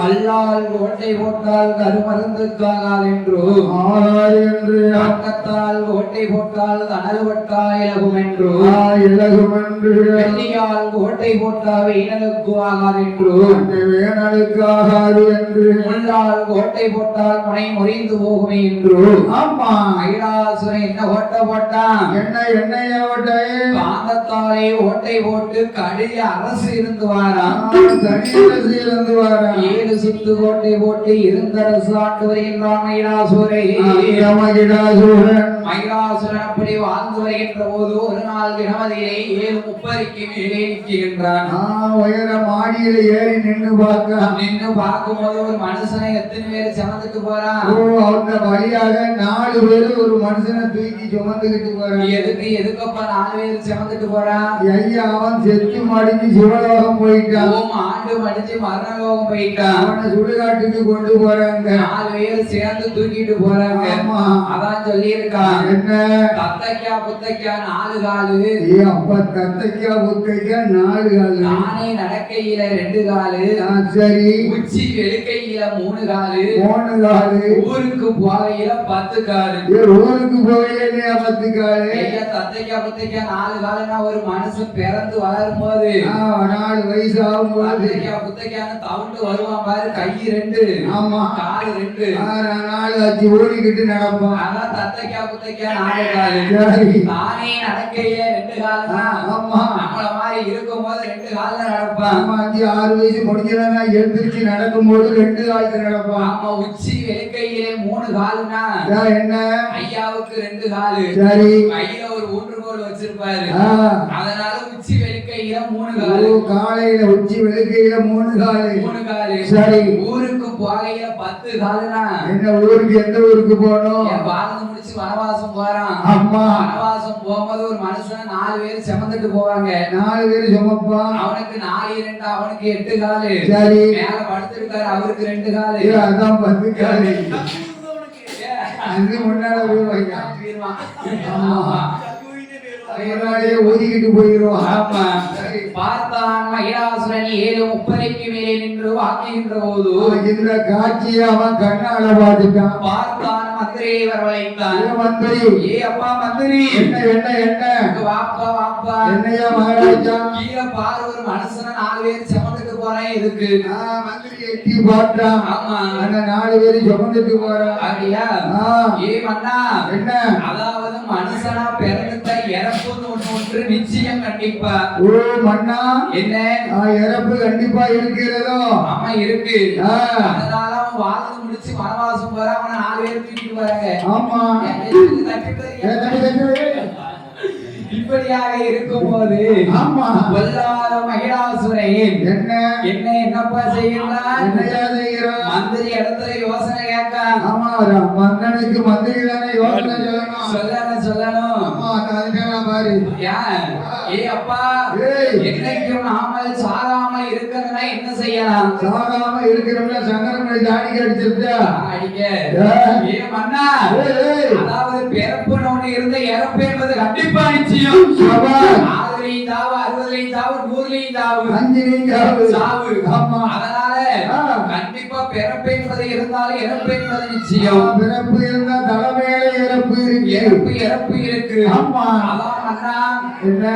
கல்லால் ஓட்டை போட்டால் கருமருந்துக்காகாது என்று அக்கத்தால் ஓட்டை போட்டால் தனது பட்டால் இலகும் என்று வெள்ளியால் ஓட்டை போட்டால் வீணலுக்கு ஆகாது என்று வேணலுக்கு ஆகாது என்று முள்ளால் ஓட்டை போட்டால் முனை முறிந்து போகுமே என்று ஆமா கைலாசுரன் என்ன ஓட்டை போட்டான் என்னைய ஓட்டை காந்தத்தாலே ஓட்டை போட்டு கடிய அரசு இருந்து வாரான் தனியரசு இருந்து வாரான் 7 சுத்து கோட்டை போட்டு இருந்தரசு ஆண்டு வருகின்றான் மகிழாசுரன் அப்படி வாழ்ந்து வருகின்ற போது ஒரு நாள் தினமதியிலே 7:30 மேலே நிற்கின்றான் உயர மாடியில ஏறி நின்று பார்க்கும் போது ஒரு மனுஷனை எத்தனை பேர் சுமந்துட்டு போறான் அந்த வழியாக 4 பேரு ஒரு மனுஷனை தூக்கி சுமந்துக்கிட்டு போறான் எதுக்கப்ப 4 பேர் சுமந்துட்டு போறான் ஐயா அவன் செத்து மடிஞ்சு சிவலோகம் போயிட்டான் ஆண்டு மடிஞ்சு மரணலோகம் போயிட்டான் அவனை சுடுகாட்டுக்கு கொண்டு போறாங்க 4 பேர் சேர்ந்து தூக்கிட்டு போறாங்க அதான் சொல்லி இருக்கான் என்ன தத்தைக்கா புத்தைக்கா 4 காலு அப்ப தத்தைக்கா புத்தைக்கா 4 காலு நானே நடக்கையில 2 காலு சரி உச்சி வெளுக்கையில 3 காலு ஊருக்கு போகையில 10 காலு ஊருக்கு போகையில 10 காலு தத்தைக்கா புத்தைக்கா 4 காலுனா ஒரு மனுஷன் பிறந்து வளரும் போது 4 வயசு ஆகும் போது தத்தைக்கா புத்தைக்கான்னு தவுண்டு வருவான் பாரு கை 2 ஆமா காலு 2 4 அச்சு ஓடிக்கிட்டு நடப்பான் அதான் தத்தைக்கா புத்தைக்கா 4 காலு நானே நடக்கையில 2 காலு தான் ஆமா நம்மள மாதிரி இருக்கும் போது 2 கால்ல நடப்பான் 5-6 வயசு முடிஞ்சவனா எழுந்திருச்சு நடக்கும் போது 2 காலத்துல நடப்பான் ஆமா உச்சி வெளுக்கையிலே 3 காலுனா என்ன ஐயாவுக்கு 2 காலு சரி கையில ஒரு ஊன்றுகோல் வச்சிருப்பாரு அதனால உச்சி வெளுக்கையில 3 காலு காலையில உச்சி வெளுக்கையில 3 காலு சரி ஊருக்கு போகையில 10 காலுனா என்ன ஊருக்கு எந்த ஊருக்கு போகணும் வாழ்ந்து முடிச்சு வனவாசம் போறான் அம்மா வனவாசம் போகும்போது ஒரு மனுஷன் 4 பேர் சுமந்துட்டு போவாங்க 4 பேர் சுமப்பான் அவனுக்கு 4 2 அவனுக்கு 8 காலு சரி மேல படுத்திருக்காரு அவருக்கு 2 காலு அதான் 10 காலு அது முன்னால போய் ஒதுக்கிட்டு போயிடுவான் பார்த்தான் மகிழாசுரன் 7:30 மேலே நின்று வாக்குகின்ற போது இந்த காட்சியை அவன் கண்ணால பார்த்துட்டான் பார்த்தான் மந்திரியை வரவழைத்தான் மந்திரி அப்பா மந்திரி என்ன வாப்பா என்னையா மகாராஜா கீழே பாரு ஒரு மனுஷனை 4 பேர் சுமந்துட்டு போறேன் எதுக்கு மந்திரி எட்டி பார்த்தான் ஆமா அந்த 4 பேர் சுமந்துட்டு போறான் அப்படியா மன்னா என்ன அதாவது மனுஷனா பிறந்துட்ட இறப்புன்னு ஒன்று நிச்சயம் கண்டிப்பா மன்னா என்ன இறப்பு கண்டிப்பா இருக்கிறதோ ஆமா இருக்கு அதனால அவன் வாழ்ந்து முடிச்சு வனவாசம் போற அவனை 4 பேர் தூக்கிட்டு வராங்க ஆமா இப்படியாக இருக்கும் போது ஆமா வல்லாத மகிழாசுரன் என்னப்பா செய்யலாம் மந்திரி இடத்துல யோசனை கேட்க ஆமா மன்னனுக்கு மந்திரி தானே யோசனை சொல்லணும் ஆமா அதுக்கான பாரு அப்பா என்னைக்கும் நாமல் சாகாம இருக்கிறதுனா என்ன செய்யலாம் சாகாம இருக்கிறவங்க சங்கரமலை தாடி அடிச்சிருந்தா அடிக்க மன்னா அதாவது பிறப்புன்னு ஒண்ணு இருந்த இறப்பு என்பது கண்டிப்பா நிச்சயம் 60 தாவு 60 தாவு 100 தாவு 5 சாவு அதனால கண்டிப்பா பிறப்பு என்பது இருந்தாலும் இறப்பு என்பது நிச்சயம் பிறப்பு இருந்தா தலைமையில இறப்பு இருக்கு ஆமா அதான் அண்ணா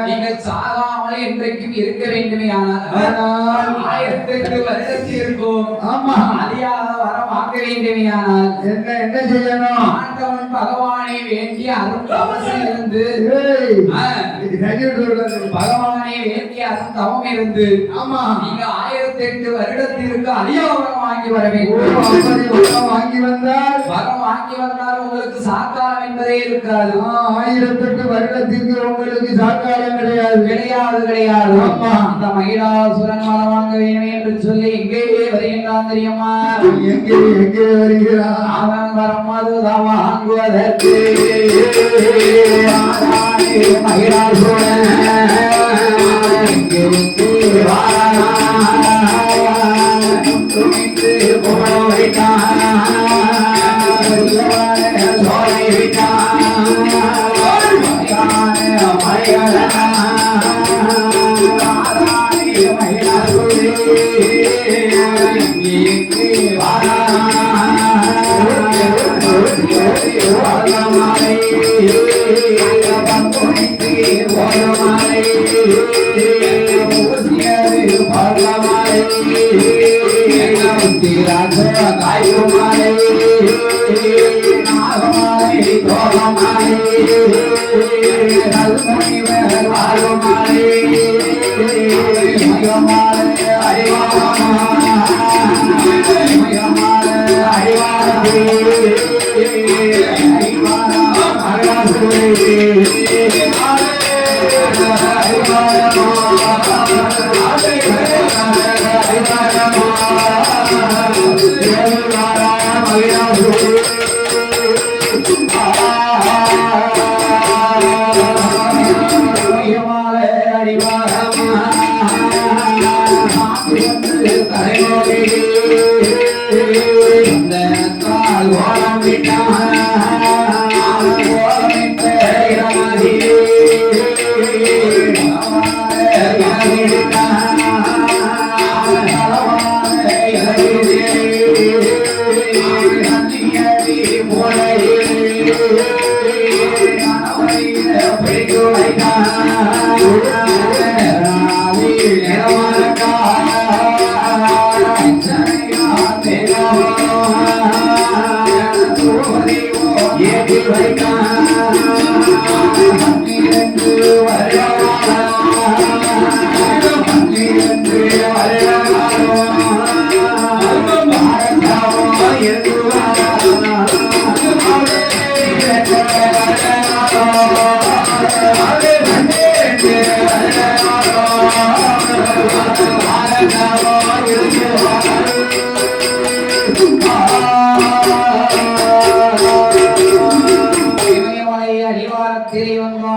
நீங்க சாகாமல் என்றைக்கும் இருக்க வேண்டுமே ஆனால் 1008 வருடத்திற்கும் ஆமா அழியாத வரம் வாங்க வேண்டுமே ஆனால் என்ன செய்யணும் ஆண்டவன் பகவானை வேண்டி அருள் தவசம் இருந்து பகவானை வேண்டி அருள் தவம் இருந்து ஆமா நீங்க 1008 வருடத்திற்கு அழியாத வரம் வாங்கி வர வேண்டும் வாங்கி வந்தால் வரம் வாங்கி சாக்காலம் என்பதே இருக்காது. 1008 வருடத்திற்கு உங்களுக்கு சாக்காலம் கிடையாது. கிடையாது. அந்த மகிழாசுரன் வர வாங்க வேண்டும் என்று சொல்லி எங்கே வருகின்றான் தெரியுமா? எங்கே வருகிறான்? அவன் வரும்போதுதான் வாங்குவதற்கு மகிழாசுரன்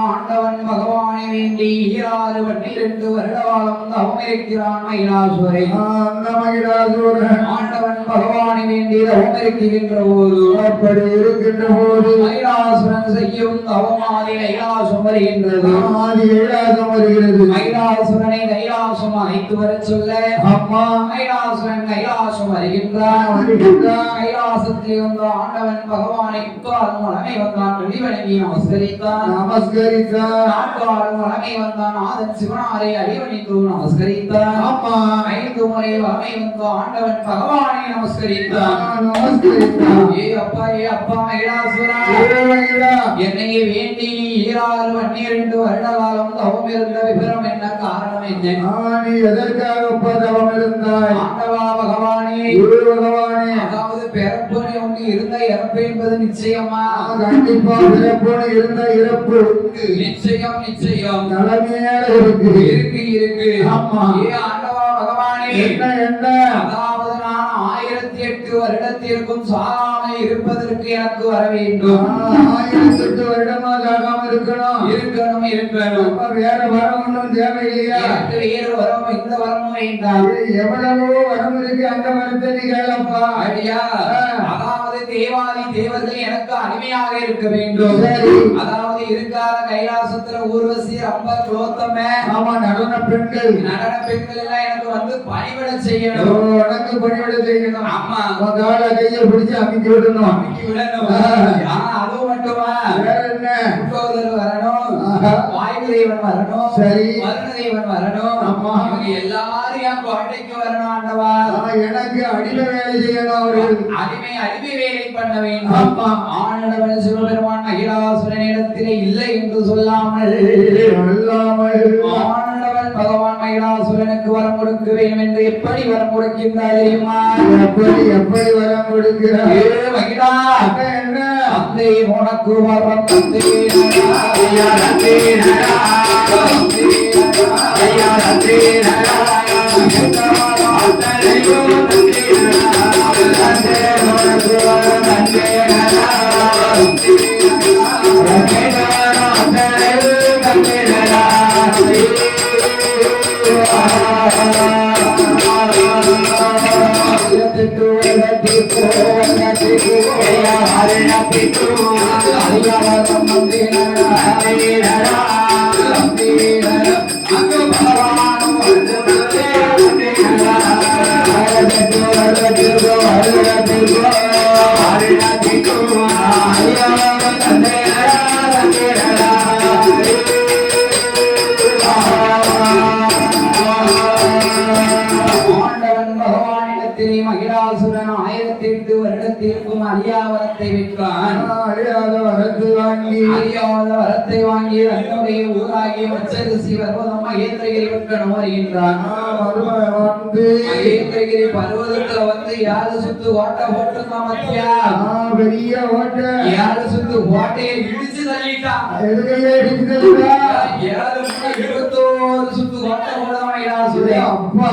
ஆண்டவன் பகவானை வேண்டி 12 வருடகாலம் தவமிருக்கிறான் மகிழாசுரன். ஆண்டவன் பகவானை வேண்டி தவமிருக்கின்ற போது அப்படி இருக்கின்ற போது மகிழாசுரன் செய்யும் தவமாதி கைலாசம் வருகின்றது. மகிழாசுரனை கைலாசம் அழைத்து வர சொல்ல அம்மா மகிழாசுரன் கைலாசம் வருகின்றான். கைலாசத்தில் வந்த ஆண்டவன் பகவானை உட்காரும் வளமை வந்தான். வெளிவணங்கி நமஸ்கரித்தான். நாட்காலும் வளமை வந்தான். ஆதன் சிவனாரை அடிவணித்து நமஸ்கரித்தான். 5 முறை வளமை வந்த ஆண்டவன் பகவானை நமஸ்கரித்தான். ஏ அப்பா மகிழாசுரா, என்னையே வேண்டி 12 வருட காலம் தவம் இருந்த விவரம் என்ன? காரணம் என்ன? நீ எதற்காக தவம் இருந்தாய்? ஆண்டவா பகவானே, அதாவது பிறப்புன்னு ஒன்று இருந்த இறப்பு என்பது நிச்சயமா? கண்டிப்பா பிறப்புன்னு இருந்த இறப்பு நிச்சயம் தலைமையாக இருக்கு. ஆமா. ஏ ஆண்டவா பகவானே, என்ன? அதாவது நான் 1008 வருடத்திற்கும் சாகாமல் இருப்பதற்கு எனக்கு வர வேண்டும். 1008 வருடமா சாகாமல் இருக்கணும். வேற வரம் ஒன்றும் தேவையில்லையா? வேறு வரம், இந்த வரமும் வேண்டாம். எவ்வளவோ வரம் இருக்கு, அந்த வரத்தை நீ கேளப்பா. ஐயா, அதாவது தேவாதி தேவர்கள் எனக்கு அடிமையாக இருக்க வேண்டும். அதாவது இருக்காத கைலாசத்துல ஊர்வசி, ரம்ப, குலோத்தம, ஆமா நடன பெண்கள் எல்லாம் எனக்கு வந்து பணிவிட செய்யணும். உனக்கு பணிவிட செய்யணும். ஆமா, கால கையை பிடிச்சு அமைக்கி விடணும். அதுவும் மட்டுமா? வேற என்ன? முட்டோதர் வரணும், வாயு தேவன் வரணும், சரி, வருண தேவன் வரணும். ஆமா, இவங்க எல்லாரும் என் கோட்டைக்கு வரணும். ஆண்டவா, எனக்கு அடிமை வேலை செய்யணும். அவர்கள் அடிமை வேலை பண்ண வேண்டும். ஆண்டவன் சிவபெருமான் மகிழாசுரனிடத்திலே இல்லை என்று சொல்லாமல் ஆண்டவன் பகவான் மகிழாசுரனுக்கு வரம் கொடுக்க வேண்டும் என்று எப்படி வரம் கொடுக்கின்றார் தெரியுமா? எப்படி வரம் கொடுக்கிறார்? மகிழா, என்ன? அந்த தந்தை உனக்கு வரம் தந்தேனடா ஐயா தந்தேனடா ஐயா தந்தேனடா அத்தனையோ தந்தேனடா தந்தை உனக்கு வரம் தந்தேனடா அத்தனையோ தந்தேனடா மகிழாசுரன் 1008 வருடத்திற்கும் அறியாவரத்தை விற்கான். அறியாத வரத்தை வாங்கி தன்னுடைய ஊராகிய உச்சரிசி பர்வதம் மகேந்திரகிரி பக்கம் வருகின்றான். மகேந்திரகிரி பர்வதத்துல வந்து 7 சுத்து ஓட்ட போட்டுருந்தான் மத்தியா. பெரிய ஓட்ட 7 சுத்து ஓட்டையை இடிச்சு தள்ளிட்டான். 21 சுத்து ஓட்ட போடாம அப்பா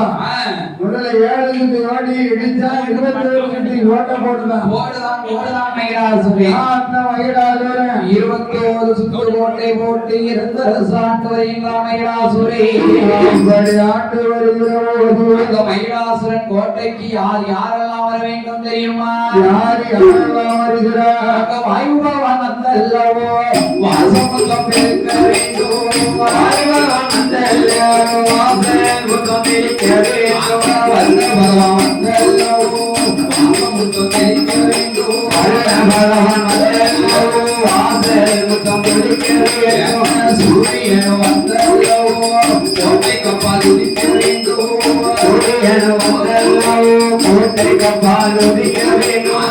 முதல்ல 7 சுத்து ஓடி இடிச்சா 21 சுத்து ஓட்ட போடுதான் மயிலாசுரன் 21 சுத்து கோட்டை போட்டு 2 ஆண்டு வருகின்றான் மயிலாசுரன் கோட்டைக்கு யாரெல்லாம் வர வேண்டும் தெரியுமா? யாரெல்லாம் வருகிறார்? வாயுபவன் வந்தல்லவோ வாசமுகம் பெருக்க வேண்டும். வாயுபவன் வந்தல்லவோ வாசமுகம் பெருக்க வேண்டும். வந்தபவன் வந்தல்லவோ வாசமுகம் பெருக்க வேண்டும். வந்தபவன் வந்தல்லவோ வாசமுகம் பெருக்க வேண்டும். சூரியன் வந்தல்லவோ கோட்டை கப்பால் உதிக்க வேண்டும். சூரியன் வந்தல்லவோ கோட்டை கப்பால் உதிக்க வேண்டும்.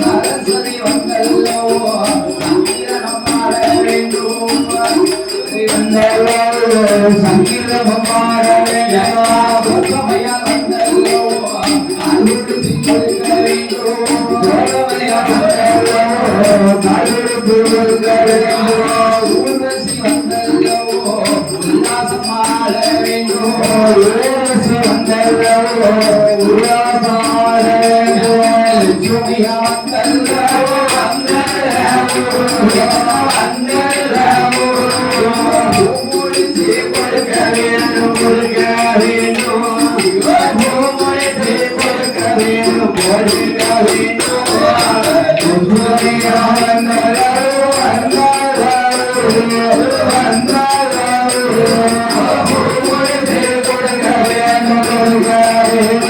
சரஸ்வதி வந்தல்லவோ சங்கீரணம் ஆட வேண்டும். சங்கீரணம் ஆட வேண்டும். வந்தல்லவோ அருள் சிங்கொடுக்க வேண்டும். ஊர்வசி வந்தல்லவோ உல்லாசம் ஆட வேண்டும். ஊர்வசி வந்தல்லவோ உல்லாசம் ஆட வேண்டும். லட்சுமி வந்தல்லவோ வந்தல்லவோ பூமுடிச்சு கொடுக்க வேண்டும். கொடுக்க வேண்டும். பூமுடிச்சு கொடுக்க வேண்டும். கொடுக்க வேண்டும். வந்தல்லவோ வந்தல்லவோ பூமுடிச்சு கொடுக்க வேண்டும். கொடுக்க வேண்டும்.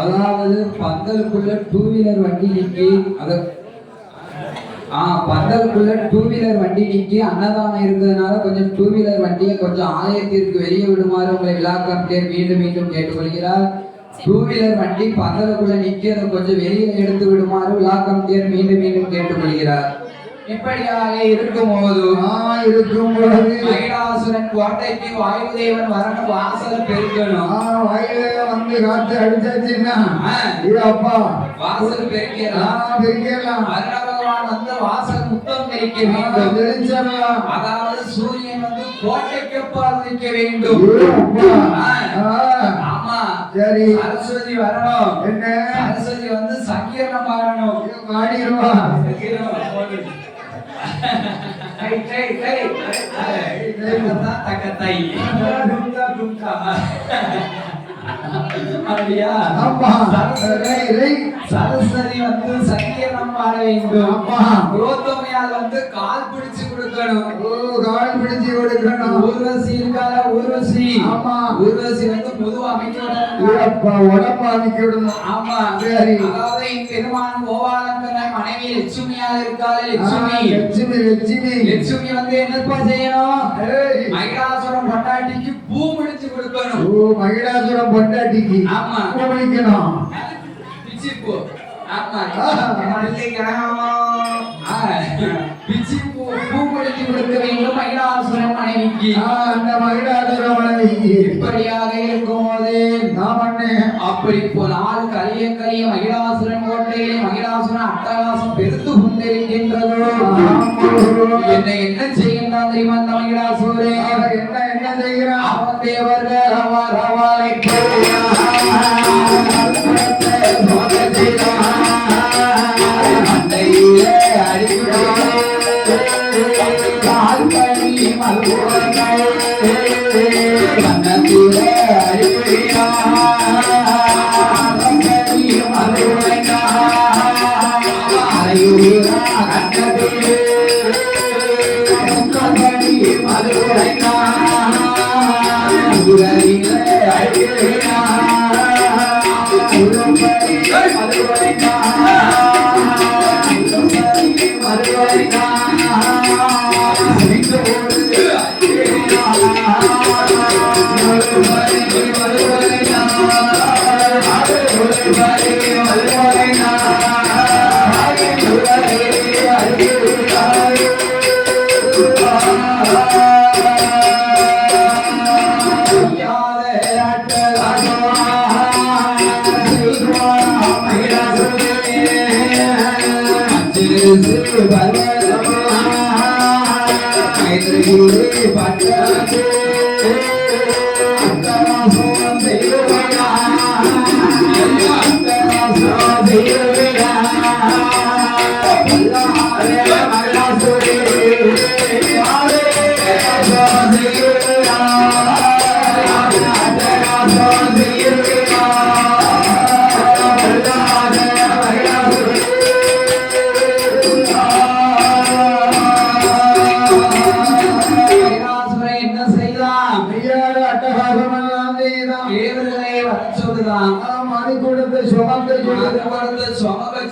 அதாவது பந்தலுக்குள்ள 2 வீலர் வண்டி நிக்கி பந்தலுக்குள்ள 2 வீலர் வண்டி நிக்கி அன்னதானம் இருந்ததுனால கொஞ்சம் 2 வீலர் வண்டியை கொஞ்சம் ஆலயத்திற்கு வெளியே விடுமாறு உங்களை விழாக்கம்பியர் மீண்டும் மீண்டும் கேட்டுக்கொள்கிறார். 2 வீலர் வண்டி பந்தலுக்குள்ள நிக்கி அதை கொஞ்சம் வெளியே எடுத்து விடுமாறு விழாக்கம்பியர் மீண்டும் மீண்டும் கேட்டுக்கொள்கிறார். இப்படியாக இருக்கும்போது மயிலாசுரன் கோட்டைக்கு வாயுதேவன் வரணும். வாசல் பெருக்கணும். வாயுதேவன் வந்து காத்து அடிச்சாச்சுன்னா அப்பா வாசல் பெருக்கலாம். பகவான் வந்து வாசல் முத்தம் தெரிக்க வேண்டும். அதாவது சூரியன் வந்து கோட்டைக்கு பார்க்க வேண்டும். ஆமா சரி. சரஸ்வதி வரணும். என்ன சரஸ்வதி வந்து சங்கீர்ணம் பாடணும். பாடிடுவா. சரஸ்வதி வந்து சங்கீர்ணம் பாட வேண்டும். குலோத்தமையால் வந்து கால் பிடிச்சு கொடுக்கணும். கால் பிடிச்சு கொடுக்கணும். ஊர்வசி இருக்கால ஊர்வசி. ஆமா ஊர்வசி வந்து பொது அமைக்க உடம்பு அமைக்க விடணும். ஆமா சரி. அதாவது என் பெருமான் கோபாலங்கர மனைவி லட்சுமியால் இருக்கால லட்சுமி. லட்சுமி வந்து என்னப்பா செய்யணும்? மகிழாசுரம் பொண்டாட்டிக்கு பூ முடிச்சு கொடுக்கணும். மகிழாசுரம் பொண்டாட்டிக்கு ஆமா பூ முடிக்கணும். பிச்சி பூ. ஆமா பிச்சி பூ முடிச்சு கொடுக்க வேண்டும். மகிழாசுரம் மனைவி மனைவிக்கு அந்த மகிழாசுர மனைவிக்கு இப்படியாக இருக்கும்போது நான் பண்ணே அப்படி இப்போ நாள் கலிய கலிய மகிழாசுரன் கோட்டையிலே மகிழாசுரன் அட்டகாசம் பெருத்து கொண்டிருக்கின்றதோ என்னை என்ன செய்கின்றான் தெரியுமா அந்த மகிழாசுரே என்ன செய்கிறான் அவன் தேவர்கள் அவரை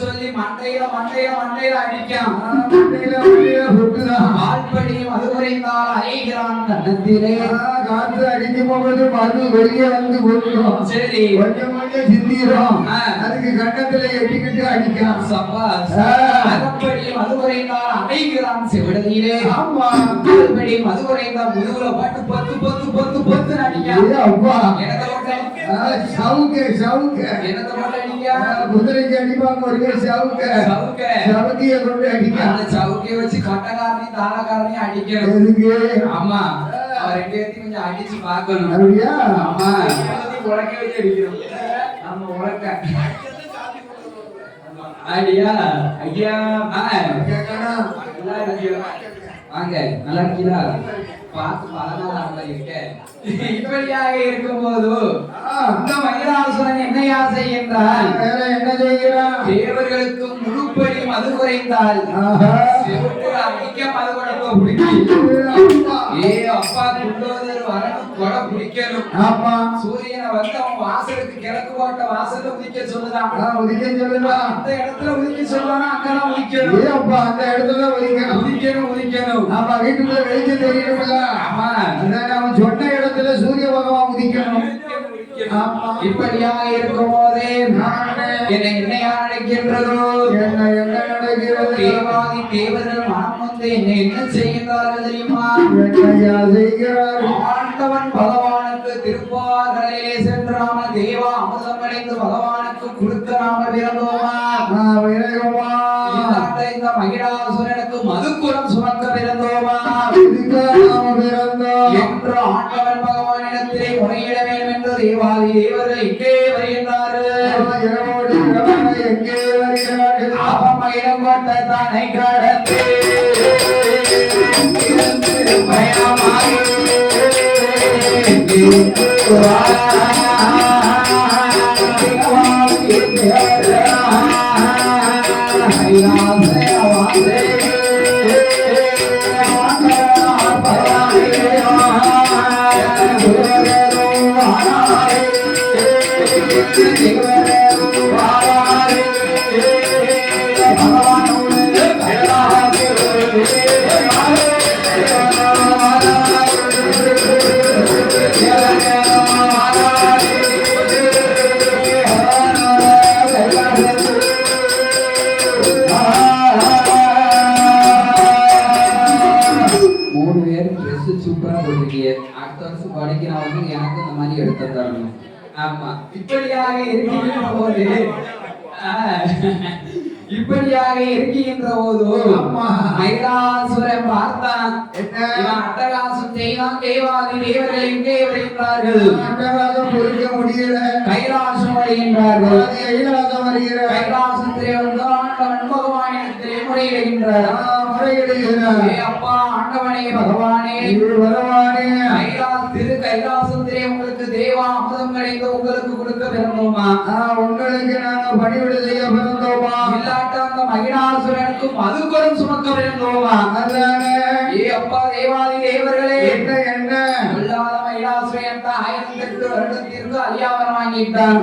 சொல்லி மண்டையில அடிக்கான் மதுரைந்தால் அழைகிறான் கண்ணத்திலே காற்று அடிக்க போவது மது வெளியே வந்து போடுறோம் சரி கொஞ்சம் கொஞ்சம் சிந்திரும் அதுக்கு கண்ணத்துல எட்டிக்கிட்டு அடிக்கான் அதப்படி மதுரைந்தால் அழைகிறான் செவிடதிலே ஆமா அதப்படி மதுரைந்தால் முதுகுல பாட்டு பத்து பத்து பத்து பத்து அடிக்கான் அப்பா சவுக்கு என்னத்தை மட்டும் அடிக்க குதிரைக்கு அடிப்பாங்க ஒரு சவுக்கிய கொண்டு அடிக்க அந்த சவுக்கிய வச்சு கட்டக்காரனையும் தாளக்காரனையும் அடிக்கணும் எதுக்கு ஆமா அவர் ரெண்டு பேர்த்தையும் கொஞ்சம் அடிச்சு பார்க்கணும் அப்படியா ஆமா உலக்க வச்சு அடிக்கணும் நம்ம உலக்க ஐயா ஐயா வாங்க நல்லா இருக்கீங்களா பார்த்து பல நாள் இருக்க இப்படியாக இருக்கும் போது இந்த மகிழாசுரன் என்னையா செய்கின்றான் என்ன செய்கிறான் தேவர்களுக்கு முழுப்படி மது குறைந்தால் அடிக்க மது குறைப்ப பிடிக்கும் ஏ அப்பா குண்டோதர் வரணும் கொடை பிடிக்கணும் ஆமா சூரியனை வந்து அவன் வாசலுக்கு கிழக்கு போட்ட வாசல்ல உதிக்க சொல்லுதான் அந்த இடத்துல உதிக்க சொல்லுவானா அங்கதான் உதிக்கணும் அப்பா அந்த இடத்துல உதிக்கணும் ஆமா வீட்டுக்குள்ள வெளிச்சம் தெரியணும்ல ஆமா அவன் சொன்ன இடத்துல சூரிய பகவான் உதிக்கணும் இப்படியாக இருக்கும் போதே என்னை என்னையா நடக்கின்றதோ என்ன நடக்கிறது தேவாதி தேவர்கள் மனம் வந்து என்னை என்ன செய்கின்றார்கள் தெரியுமா என்னையா செய்கிறார் ஆண்டவன் பகவானுக்கு திருப்பார்களிலே சென்று நாம தேவா அமிர்தம் அடைந்து பகவானுக்கு கொடுக்க நாம விரும்புவோமா இந்த மகிழாசுரனுக்கு மதுக்குலம் சுமக்க விருந்தோமா என்று ஆண்டவன் பகவானிடத்திலே முறையிட வேண்டும் என்று தேவாதி தேவர்கள் இங்கே வருகின்றார்கள் அவமயிடம் கொண்ட தன்னை கடந்து பயமாய் சூப்பரா மாதிரி எடுத்து தரணும். ஆமா, இப்படியாக இருக்கின்ற போது இப்படியாக இருக்கின்ற போது மகிஷாசுரன் பார்த்தான். இவன் அட்டகாசம் செய்தான். தேவாதி தேவர்கள் எங்கே வருகின்றார்கள்? அட்டகாசம் பொறுக்க முடியல. கைலாசம் வருகின்றார்கள். கைலாசம் வருகிற கைலாசத்திலே வந்து ஆண்டவன் பகவானிடத்திலே முறையிடுகின்றார். அப்பா ஆண்டவனே பகவானே பகவானே, கைலாசத்திலே உங்களுக்கு தேவா அமுதம் கிடைத்து உங்களுக்கு கொடுக்க பிறந்தோமா? உங்களுக்கு நாங்க பணிவிடை செய்ய பிறந்தோமா? இல்லாட்ட அந்த மகிஷாசுரனுக்கு மதுக்குடம் சுமக்க பிறந்தோமா? அப்பா தேவாதி தேவர்களே, என்ன என்ன இல்லாத மகிஷாசுரன் 1008 வருடத்திற்கு அலியாவரம் வாங்கிட்டான்.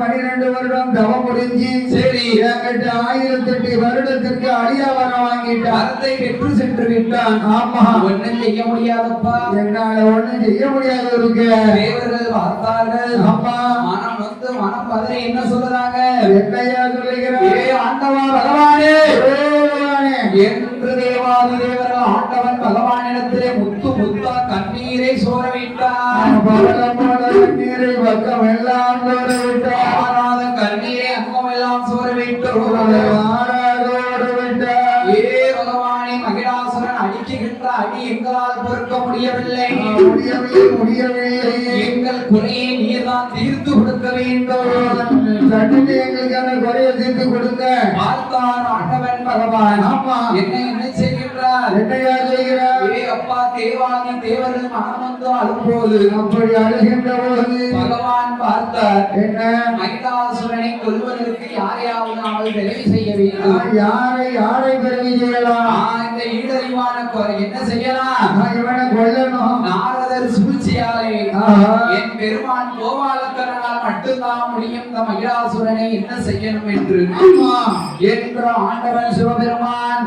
12 வருடம் தவம் முடிஞ்சு சரி 1008 வருடத்திற்கு அடியாவரம் வாங்கிட்டான். வரத்தை பெற்று சென்று விட்டான். ஆமா, ஒண்ணும் செய்ய முடியாதப்பா, என்னால ஒண்ணும் செய்ய முடியாது இருக்கு. தேவர்கள் பார்த்தார்கள். ஆமா, மனம் வந்து மனம் பதறி என்ன சொல்றாங்க? என்னையா சொல்லுகிறார்? ஆண்டவா பகவானே பகவானே என்று தேவாதி தேவர்கள் ஆண்டவன் பகவானிடத்திலே முத்து முத்தா கண்ணீரை சோர விட்டார். கண்ணீரை பக்கம் எல்லாம் சோர விட்டார். கண்ணீரை அங்கம் எல்லாம் சோர விட்டார். பகவானே, மகிஷாசுரன் அடிக்கின்ற அடி எங்களால் பொறுக்க முடியவில்லை. எங்கள் குறையை நீர்தான் தீர்த்து கொடுக்க வேண்டும். எங்களுக்கான குறையை தீர்த்து கொடுங்க. பார்த்தார் ஆண்டவன் பகவான். ஆமா, என்ன செய்கின்றார்? என்னையா செய்கிறார்? அப்பா தேவாதி தேவர்கள் மனம் வந்து அழும்போது, அப்படி அழுகின்ற போது பகவான் பார்த்தார். என்ன? மகிஷாசுரனை கொல்வதற்கு யாரையாவது நாங்கள் பிறவி செய்ய வேண்டும். யாரை பிறவி செய்யலாம்? இந்த ஈடறிவான என்ன செய்யலாம்? இவனை கொல்லணும். நாரதர் சூழ்ச்சியாலே என் பெருமான் கோபாலக்கரனால் மட்டும்தான் முடியும். இந்த மகிஷாசுரனை என்ன செய்யணும் என்று என்ற ஆண்டவன் சிவபெருமான்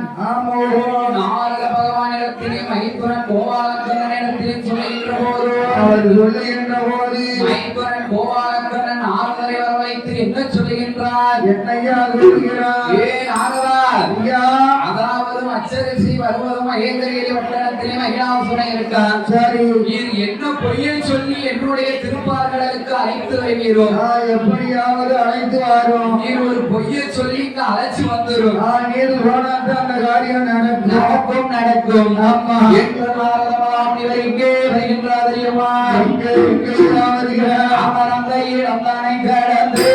நாரத பகவானிடத்திலே மைத்துரன் கோபாலக்கரனிடத்திலே சொல்லுகின்ற போது, அவர் சொல்லுகின்ற போது மைத்துரன் கோபாலக்கரன் நாரதரை வர வைத்து என்ன சொல்லுகின்றார்? என்னையா சொல்லுகிறார்? நாரதா, ஐயா, அதாவது அச்சரிசி வருவதும் மகேந்திரகிரி பட்டணத்திலே மகிஷாசுரன் இருக்கான். சரி, நீர் என்ன பொய்யை சொல்லி என்னுடைய திருப்பார்களுக்கு அழைத்து வருகிறோம்? எப்படியாவது அழைத்து வரும். நீர் ஒரு பொய்யை சொல்லி இங்க அழைச்சு வந்துரும். நீர் போனாத்த அந்த காரியம் நடக்கும். நடக்கும். ஆமா, என்று நாரதமாம் இவர் இங்கே வருகின்றார் தெரியுமா? அவர் அந்த இடம் தானே கடந்து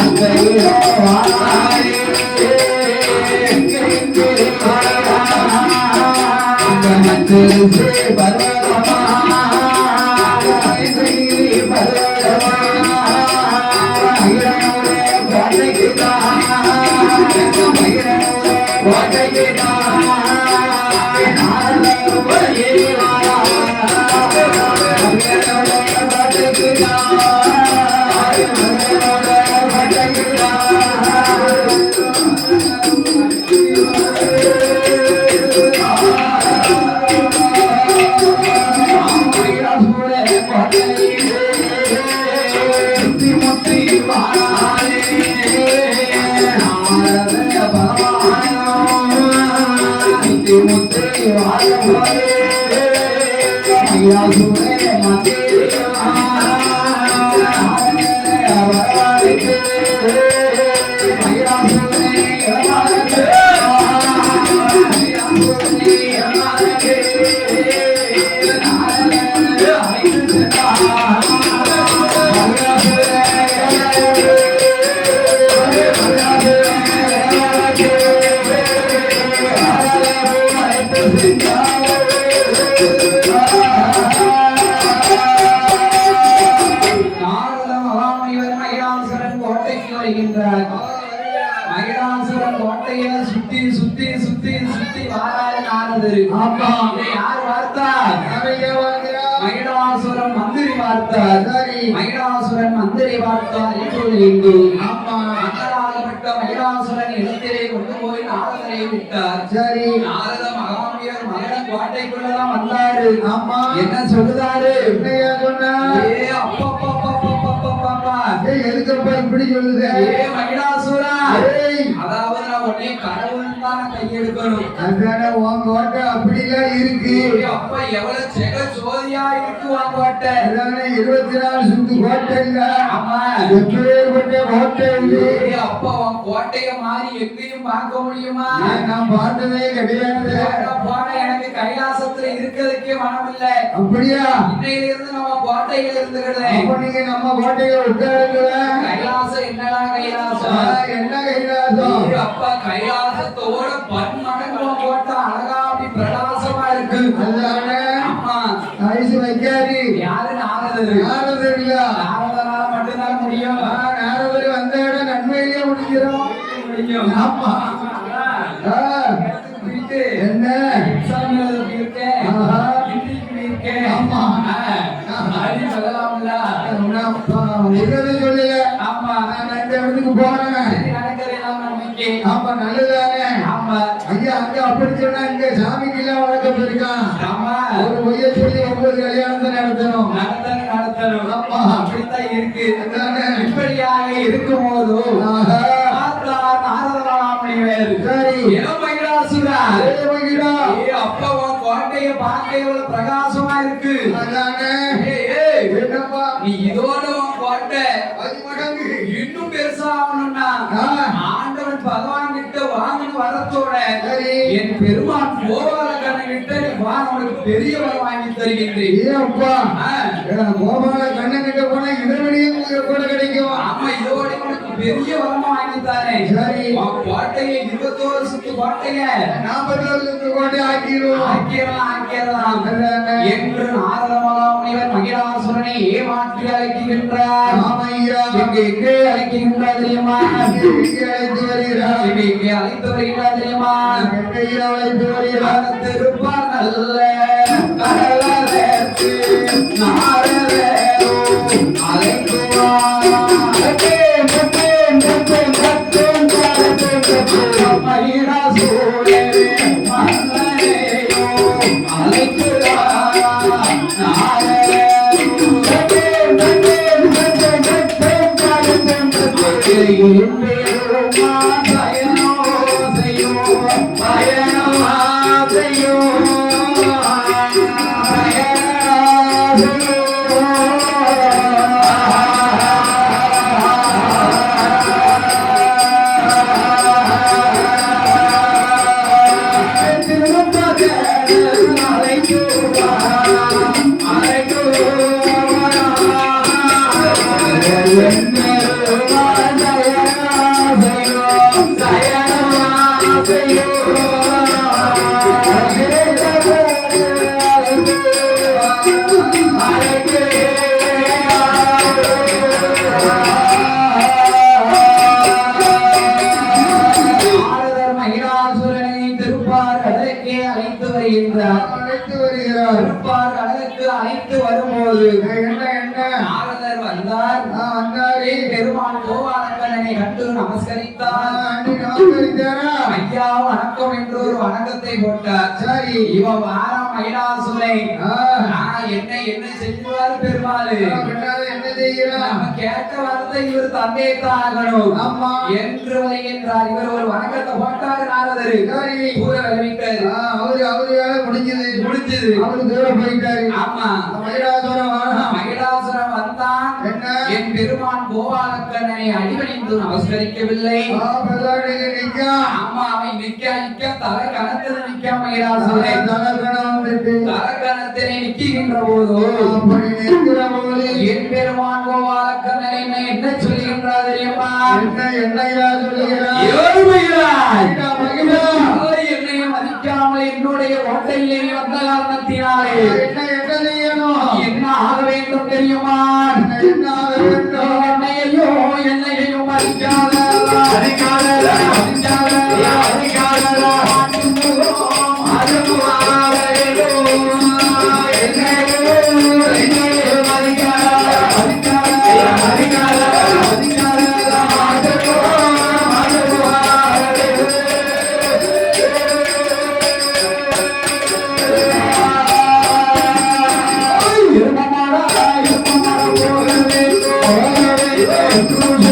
அந்த இடம் வாழாதே. மகிஷாசுரன் கோட்டையில சுத்தி சுத்தி சுத்தி சுத்தி வாராரு நாரதர். யார் பார்த்தார்? மகிஷாசுரன் மந்திரி பார்த்தார். மகிஷாசுரன் மந்திரி பார்த்தார். இப்பொழுது மன்னராகப்பட்ட மகிஷாசுரன் இடத்திலே கொண்டு போய் நாரதரை விட்டார். சரி, நாரத மகாமியர் மகன கோட்டைக்குள்ளதான் வந்தாரு. என்ன சொல்லுதாரு? அப்பா எதுக்கப்பா இப்படி சொல்லுது? ஏ மகிடாசுரா, ஏய், அதாவது நான் உடனே கடவுள் தான் கையெடுக்கணும். அதானே உன் கோட்டை அப்படிலாம் இருக்கு. ஏய், அப்ப எவ்வளவு ஜெக ஜோதியா இருக்கு உன் கோட்டை. அதானே 24 சுத்து கோட்டை இல்ல. ஆமா. எப்பேற்பட்ட கோட்டை இது? ஏய், அப்ப உன் கோட்டைய மாதிரி எங்கேயும் பார்க்க முடியுமா? நான் பார்த்ததே கிடையாது. போன எனக்கு கைலாசத்துல இருக்கிறதுக்கே மனம் இல்ல. அப்படியா? இன்னையில இருந்து நம்ம கோட்டையில இருந்துக்கிறேன். அப்ப நீங்க நம்ம கோட்டையில உட்காருங்கள. கைலாசம் என்னடா கைலாசம்? என்ன கைலாசம்? ஏய், அப்பா கைலாசத்தோட பன்மடங்கு உன் கோட்டை அழகா அப்படி பிரகாசமா இருக்கு. அதானே ஆமா. ஐசு வைக்காரி. யாரு நாரதர்? நாரதர் இல்ல. நாரதனால மட்டும்தான் முடியும். நாரதர் வந்த இடம் நன்மையிலேயே முடிக்கிறோம். முடியும். ஆமா. ஆ, போயிட்டு என்ன? எக்ஸாம் எழுத போயிருக்கேன். ஆஹா. இன்டர்வியூ போயிருக்கேன். ஆமா. அப்படி சொல்லலாம்ல. உள்ளதை சொல்லல. ஆமா. நான் இந்த இடத்துக்கு போறேன். சரி, நடக்கிறதெல்லாம் நம்பிக்கை. ஆமா, நல்லதானே? ஆமா. ஐயா, அங்க அப்படி சொன்னா இங்க சாமிக்கு எல்லாம் வழக்கம் இருக்கான். ஆமா. ஒரு பொய்ய சொல்லி 9 கல்யாணத்தை நடத்தணும். நடத்தணும். ஆமா. அப்படித்தான் இருக்கு. அதானே? இப்படியாக இருக்கும்போது ஆஹா. பார்த்தார் நாரதராம் முனிவர். சரி. ஏன் மகிழாசுரா? ஏய் மகிழா. ஏய், அப்பா உன் கோட்டைய பார்க்க எவ்வளவு பிரகாசமா இருக்கு. அதானே? ஏய், ஏய், என்னப்பா? நீ இதோட உன் கோட்டை 10 மடங்கு. இன்னும் பெருசா ஆகணும்னா ஆ. ஆண்டவன் பகவான் கிட்ட வாங்கின வரத்தோட சரி. என் பெருமான் கோபால கண்ணன் கிட்ட நீ வா, உனக்கு பெரிய வரம் வாங்கி தருகின்றேன். ஏன் அப்பா? ஆ. கோபால கண்ணன் கிட்ட போனா இதவழியும் கூட கிடைக்கும். ஆமா, இதோட உனக்கு பெரிய வரமா வாங்கி தரேன். சரி. உன் கோட்டையை 21 சுத்து கோட்டைய 40 கோட்டை ஆக்கிடுவோம். ஆக்கிரலாம் அதானே? என்று நாரதமகா முனிவர் மகிழாசுரனை ஏமாற்றி அழைக்கின்றார். ஆமையா. எங்கே அழைக்கின்றார் தெரியுமா? எங்கே அழைத்து வருகிறார்? எங்கே அழைத்து வருகிறார் தெரியுமா? எங்கே அழைத்து வருகிறார்? திருப்பார் நல்ல கடலவேற்கு நாரதேரோ அழைக்குவார். மகிழாசுரனே மன்னனேயோ அழைக்குவார் நாரதேரோ. அழைத்து வருகின்றார். திருப்பார் கடலுக்கு அழைத்து வரும்போது நாரதர் வந்தார். பெருமான் கோபாலக்கண்ணனை கண்டு நமஸ்கரித்தார். ஐயா வணக்கம் என்று ஒரு வணக்கத்தை போட்டார். சரி. இவன் வாரம் மகிழாசுரை என்ன செஞ்சுவாரு பெருமாளு? என்ன செய்யலாம்? நம்ம கேட்ட வார்த்தை இவர் தந்தை ஆகணும். ஆமா. என்று வருகின்றார். இவர் ஒரு வணக்கத்தை போட்டாரு நாரதரு. சரி. பூர விளைவிட்டாரு. அவரு வேலை முடிஞ்சது. அவரு தூரம் போயிட்டாரு. ஆமா. மகிழாசுரன் வந்தான். என் பெருமான் கோபாலக்கண்ணனை அடிபணிந்து நமஸ்கரிக்கவில்லை. ஆமா, அவன் நிக்க தலை கணத்துல நிக்க மகிழாசுரன் தலை கணத்தினை நிற்கின்ற போது என் பெருமான் கோபாலக்கண்ணனை என்ன சொல்லுகின்றார் தெரியுமா? என்னையா சொல்லுகிறார்? என்னையும் மதிக்காமல் என்னுடைய ஓட்டையிலே வந்த காரணத்தினாலே என்ன செய்யணும்? என்ன ஆக வேண்டும் தெரியுமா? என்ன ஆக வேண்டும்? என்னையும் மதிக்காத Thank you.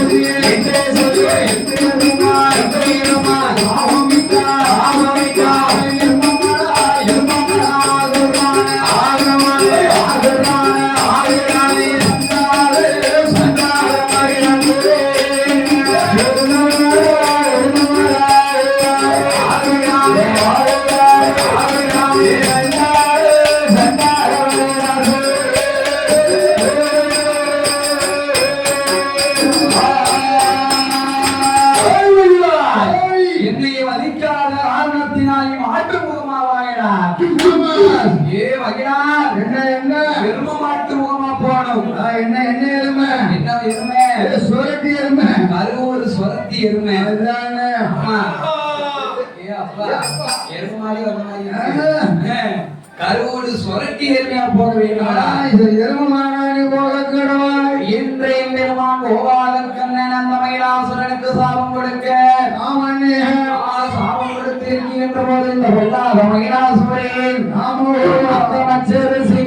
ஏ மகிழா என்ன என்ன எரும மாட்டு முகமா போகணும். என்ன என்ன எருமை என்ன எருமை? சுரட்டி எருமை கருவூர் சுரத்தி எருமை. அதுதானே ஆமா. ஏ அப்பா எருமை மாதிரி வந்த மாதிரி கருவோடு சுரட்டி எருமையா போக வேண்டும். இது எருமானி போக கடவாய் இன்றைய பெருமான் கோபாலன் கண்ணன் அந்த மயிலாசுரனுக்கு சாபம் கொடுக்க ஆமண்ணே சாபம் கொடுத்து இருக்கின்ற போது இந்த பொல்லாத மயிலாசுரன் அத்தமச்சரிசி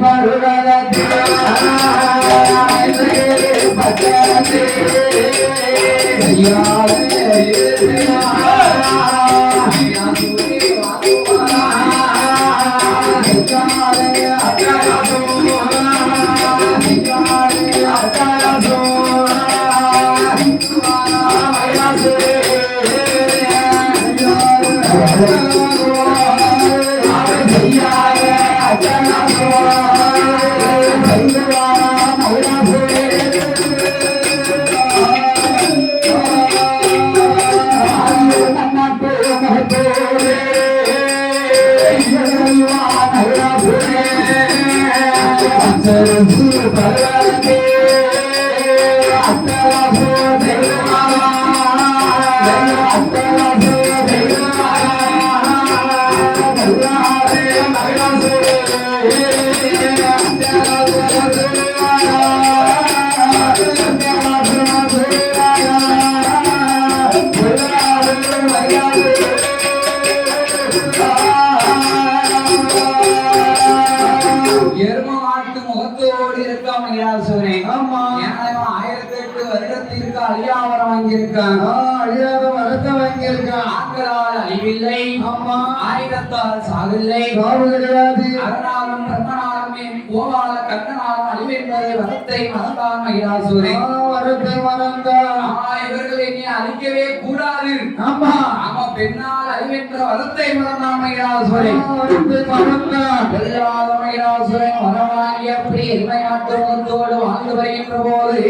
அழியாவரம் வாங்கியிருக்கான். அழியாத வரத்தை வாங்கியிருக்கான். ஆண்களால் அழிவில்லை, ஆமா ஆயுதத்தால் சாவில்லை, சாவு கிடையாது. அரணாலும் பிரம்மனாலும் என் கோபால கண்ணனாலும் அழிவென்பதை வரத்தை மறந்தான் மகிழாசுரன். வரத்தை மறந்தான். இவர்கள் என்னை அழிக்கவே கூடாது. ஆமா ஆமா பெண்ணால் அழிவென்ற வரத்தை மறந்தான் மகிழாசுரன். வரத்தை மறந்தான். வெள்ளாத மகிழாசுரன் வரவாங்கி அப்படி எருமை நாட்டு முகத்தோடு வாழ்ந்து வருகின்ற போது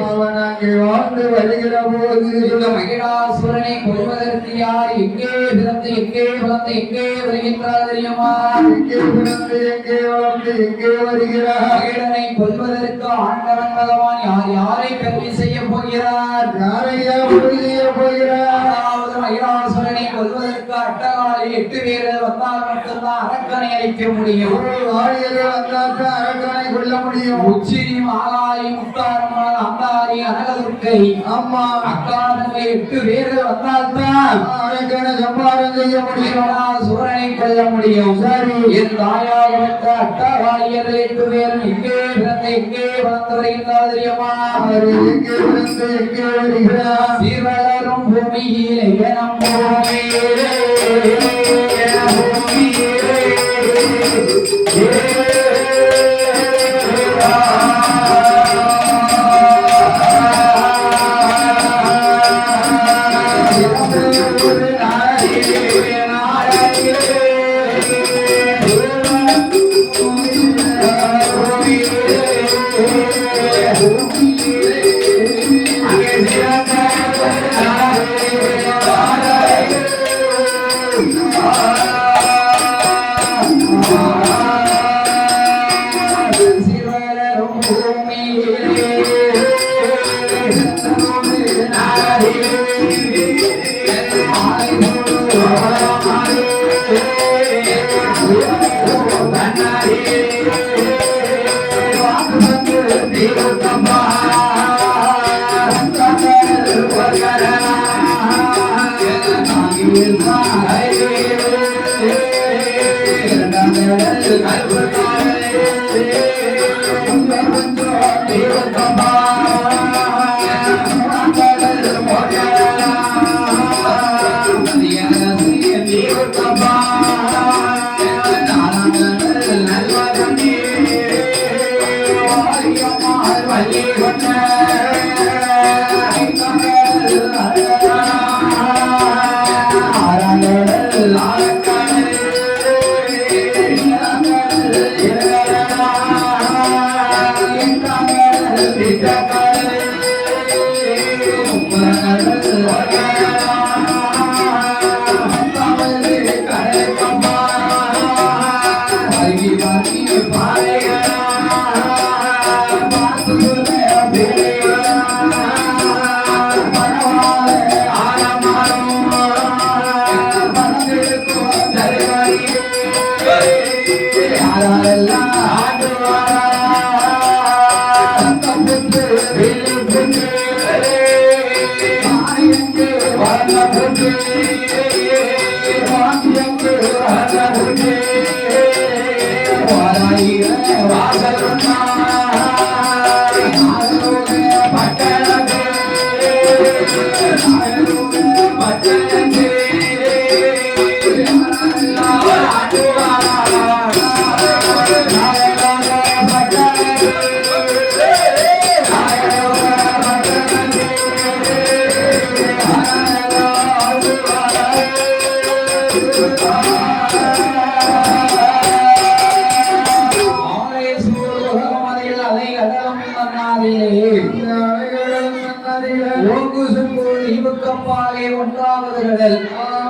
அவன் அங்கே வாழ்ந்து வருகிற போது இந்த மகிழாசுரனை கொள்வதற்கு யார் எங்கே பிறந்து எங்கே வளர்ந்து எங்கே வருகின்றார் தெரியுமா? எங்கே பிறந்து எங்கே வளர்ந்து எங்கே வருகிறார்? மகிழனை கொல்வதற்கு ஆண்டவன் பகவான் யார் யாரை கல்வி செய்ய போகிறார்? யாரையா உறுதி செய்ய போகிறார்? அதாவது மகிழாசுரனை கொல்வதற்கு அட்டகாலி 8 பேர்கள் வந்தால் மட்டும்தான் அரக்கனை அழிக்க முடியும். ஆரியர்கள் வந்தால் அரக்கனை கொல்ல முடியும். உச்சினி மாலாரி முத்தாரம்மாள் அந்தாரி அனகதுர்க்கை ஆமா அக்காலங்கள் 8 பேர்கள் வந்தால்தான் அரக்கனை சம்பாரம் செய்ய முடியும். சூரனை கொல்ல முடியும். சரி என் தாயாக வந்த அட்டகாலியர்கள் 8 பேரும் எங்கே பிறந்து எங்கே வளர்ந்து வருகின்றார் தெரியுமா? எங்கே பிறந்து எங்கே வருகிறார்? சீர்வளரும் பூமியிலே நம் பூமியிலே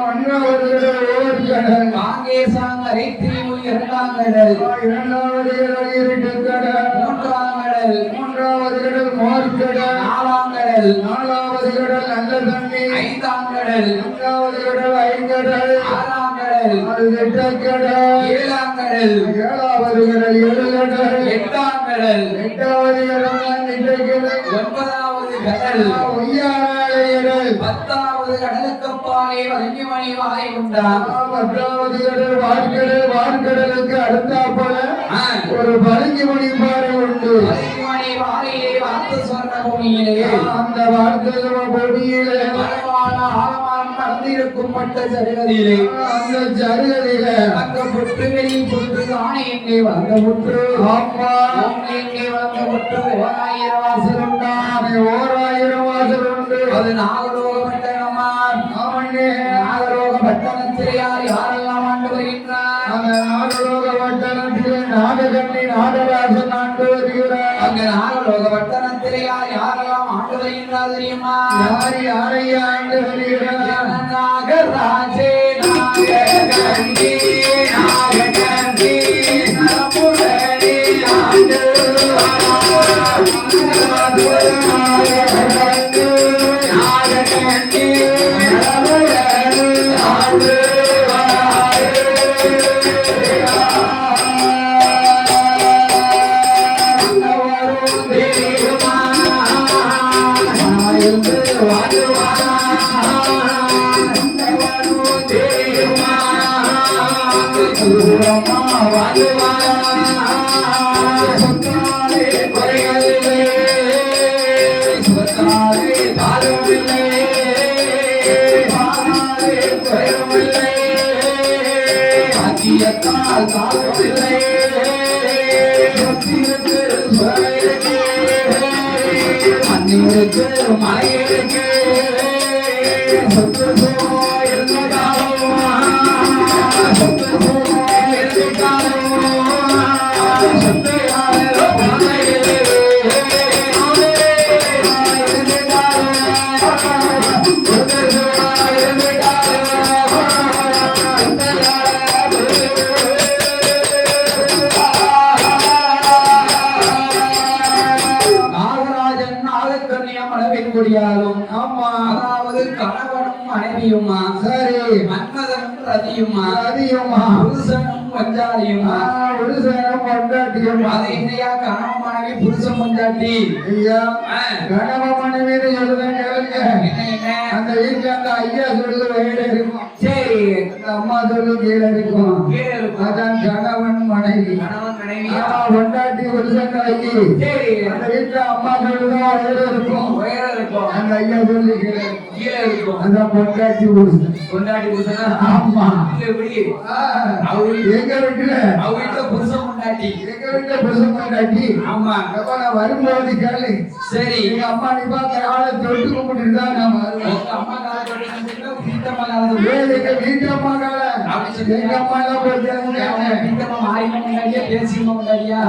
ஒன்றாவது கடல் காங்கேசாங்க இரண்டாம் கடல் மூன்றாவது கடல் மார்க்கடல் நாலாவது கடல் நல்ல தண்ணி ஐந்தாம் கடல் ஐங்கடல் ஆறாம் கடல் ஏழாம் கடல் ஏழாவது கடல் எட்டாம் கடல் ஒன்பதாவது கடல் பத்தாவது கடலுக்கப்பாலே வலிமணி வாய் உண்டாம் பத்தாவது கடல் வார்கடலுக்கு அடுத்தாப்போல ஒரு வலிமணி பாறை உண்டு வலிமணி வாரிலே வார்த்தை சொன்ன பூமியிலே அந்த வார்த்தை பூமியிலே பலமான ஆழமான மறந்திருக்கும் பட்ட சருகதிலே அந்த சருகதிலே அங்க புற்று வெளி புற்று ஆணை எங்கே வந்த புற்று ஆமா எங்கே வந்த புற்று 1000 வாசல் உண்டாமே 1000 வாசல் உண்டு அது நாகலோக பட்டணமா நாகலோக பட்டணத்திலே யாரெல்லாம் ஆண்டு வருகின்றார் அந்த நாகலோக பட்டணத்திலே நாககண்ணி நாகராசன் ஆண்டு வருகிறார் அங்க நாகலோக பட்டணத்திலே யாரெல்லாம் ஆண்டு வருகின்றார் தெரியுமா யாரையா ஆண்டு வருகிறார் நாகராஜே நாககண்ணி நாககண்ணி நலமுடனே ஆண்டு அதாவது கணவனும் மனைவியுமா சரி மன்மதனும் ரதியுமா புருஷனும் பஞ்சாலியுமா புருஷனும் பஞ்சாட்டியுமா அது என்னையா கணவன் மனைவி புருஷன் பஞ்சாட்டி ஐயா கணவன் மனைவி சொல்லுங்க அந்த வீட்டுல அந்த ஐயா சொல்லு வேலை இருக்கும் சரி அந்த அம்மா சொல்லு கீழே இருக்கும் அதான் கணவன் மனைவி பொண்டாட்டி புருஷன் கலைக்கு சரி அந்த வீட்டுல அம்மா சொல்லுதான் வேலை இருக்கும் அந்த ஐயா சொல்லி கீழே இருக்கும் அந்த பொண்டாட்டி புருஷன் ஆமா எங்க வீட்டுல புருஷன் பொண்டாட்டி எங்க வீட்டுல புருஷன் பொண்டாட்டி ஆமா நான் வரும்போது கேளு சரி எங்க அம்மா நிப்பா காலை தொட்டு கும்பிட்டு தான் நான் வருவேன் அம்மா காலை தொட்டு வீட்டம்மா காலை எங்க வீட்டம்மா காலை எங்க அம்மா எல்லாம் போய் வீட்டம்மா மாரியம்மா முன்னாடியே பேசியம்மா முன்னாடியா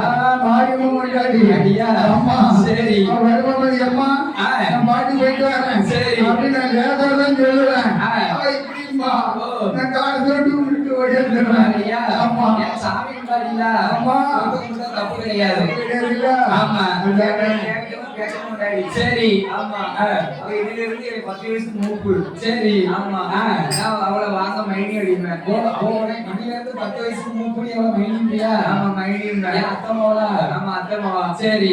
மாரியம்மா முன்னாடி அடியா அம்மா சரி வரும்போது அம்மா நான் பாட்டி போயிட்டு வரேன் சரி அப்படி நான் வேதம் சொல்லுவேன் இப்படிமா நான் காலை தொட்டு கும்பிட்டு ஓடிடுறேன் ஐயா அம்மா சாமி முன்னாடியா அம்மா தப்பு கிடையாது ஆமா கேட்கணும் டாடி. சரி ஆமா. ஆ. அவ இதுல இருந்து எனக்கு 10 வயசு மூப்பு. சரி ஆமா. ஆ. நான் அவளை வாங்க மைனி அடிப்பேன். இதுல இருந்து 10 வயசுக்கு மூப்படி எவ்வளவு மைனியா? ஆமா மைனியும் என் அத்தம்மாவா? ஆமா அத்தம்மாவா. சரி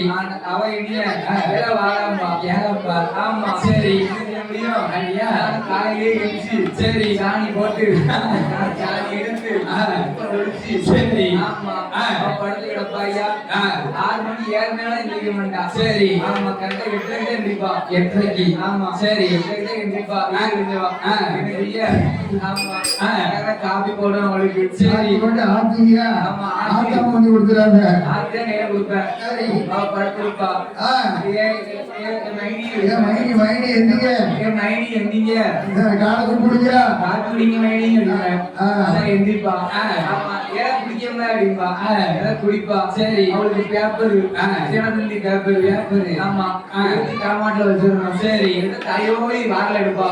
அவ இனிய வேலை வாழாம்பா. ஏழப்பா. ஆமா. சரி இது முடியும். ஐயா. காலையிலே எழுச்சி சரி சாணி போட்டு சாணி எடுத்து ஆ. ஒழிச்சு. சரி ஆமா. ஆ. அவ படுத்து கிடப்பா ஐயா. ஆ. 6 மணி 7 மேல எந்திரிக்க மாட்டா. சரி ஆமா கரெக்டா 8 எந்திரிப்பா. 8:30. ஆமா. சரி 8 எந்திரிப்பா. ஆ. எழுந்துவா. ஆ. எனக்கு ஐயா. ஆமா. ஆ. கரெக்டா காபி போடும் அவளுக்கு. சரி கொண்டு ஆத்தீங்க. ஆமா. ஆத்தாம பண்ணி கொடுத்துறாங்க. ஆத்தான் நேரம் கொடுப்பேன். சரி. அவ படுத்திருப்பா. ஆ. மைனி மைனி எந்திங்க. மைனி எந்திங்க. காலை கும்பிடுங்க. காத்து குடிங்க மைனி அப்படிம்பேன். ஆ. அதான் எந்திரிப்பா. ஆ. ஆமா. ஏன் குடிக்கல அப்படிம்பா. ஆ. ஏதாவது குடிப்பா. சரி. அவளுக்கு பேப்பர் ஆ. Dinathanthi paper paper. ஆமா. ஆ. காமாட்டில் வச்சிடணும். சரி. எடுத்து கையோடி வாரில் எடுப்பா.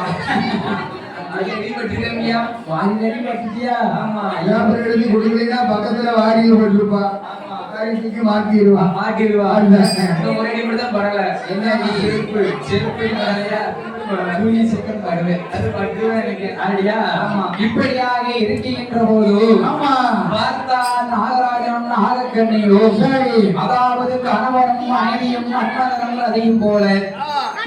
அது அடிபட்டுட்டா வாங்கி கட்டிட்டியா? ஆமா. பேப்பர் எழுதி கொடுக்கலைன்னா பக்கத்துல வாரியில் போட்டிருப்பா. ஆமா. கழிச்சுக்கு மாட்டிடுவா. மாட்டிடுவா. ஆமா. இந்த ஒரே நிமிடம் தான் படல. என்ன நீ செருப்பு செருப்பு படலையா? படல. துணி சிக்கன் படுவேன். அது பட்டுதான் எனக்கு. அப்படியா? ஆமா. இப்படியாக இருக்கின்ற போது ஆமா. பார்த்தான் நாகராஜனும் நாகக்கண்ணியும் சரி. அதாவது கணவனும் மனைவியும் மன்மதனும் அதையும் போல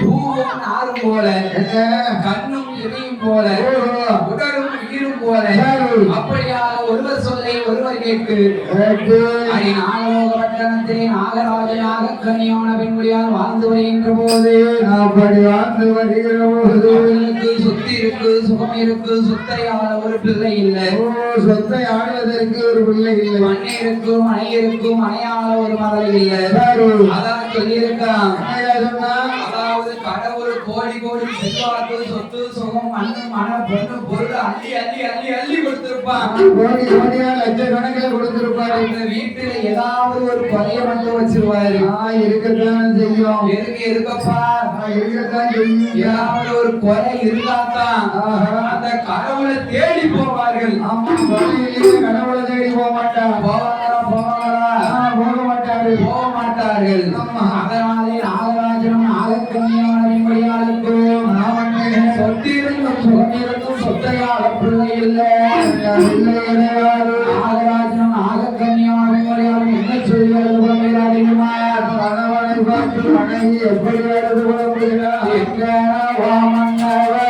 பூவும் நாரும் போல என்ன? கண்ணும் இவையும் போல ஓஹோ. உடலும் உயிரும் போல சரி. அப்படியாக ஒருவர் சொல்லை ஒருவர் கேட்டு எட்டு. அடி நாகலோக பட்டணத்திலே நாகராஜ நாகக்கண்ணியான பெண்மொழியால் வாழ்ந்து வருகின்ற போது அப்படி வாழ்ந்து வருகிற போது அவர்களுக்கு சொத்து இருக்கு சுகம் இருக்கு சொத்தையால ஒரு பிள்ளை இல்லை ஓ, சொத்தை ஆடுவதற்கு ஒரு பிள்ளை இல்லை. மண்ணை இருக்கும் மனை இருக்கும் மனையால ஒரு மகள் இல்லை சரி. அதான் சொல்லியிருக்கான் என்னையா சொன்னா? அதாவது கடவுள் கோடி கோடி செல்வாக்கு சொத்து சுகம் மண்ணு மன பொண்ணு பொருள் அள்ளி அள்ளி அள்ளி அள்ளி கொடுத்திருப்பான் கோடி கோடியா லட்சக்கணக்கில் கொடுத்திருப்பாரு. அந்த வீட்டுல ஏதாவது ஒரு குறைய வந்து வச்சிருவாரு இருக்கத்தான் செய்யும். எதுக்கு எதுக்கப்பா இருக்கத்தான் செய்யும். ஏதாவது ஒரு குறை இருந்தாதான் ஆஹா. அந்த கடவுளை தேடி போவார்கள் ஆமா, வழியிலேயே கடவுளை தேடி போக மாட்டார். போவாங்களா போவாங்களா போக மாட்டாரு. போக மாட்டார்கள் ஆமா. அதனாலே நாகராஜனும் நாகக்கண்ணியாளுக்கும் சொத்திருந்தும் சுகமிருந்தும் சொத்தையாள பிள்ளை இல்லை நாகராஜனும் நாகக்கண்ணியாளும் என்ன சொல்லி எழுது கொள்கிறாரியுமா கணவனை பார்த்து மனைவி எப்படி எழுது கொள்கிறார்? எங்க வாமன்னவரே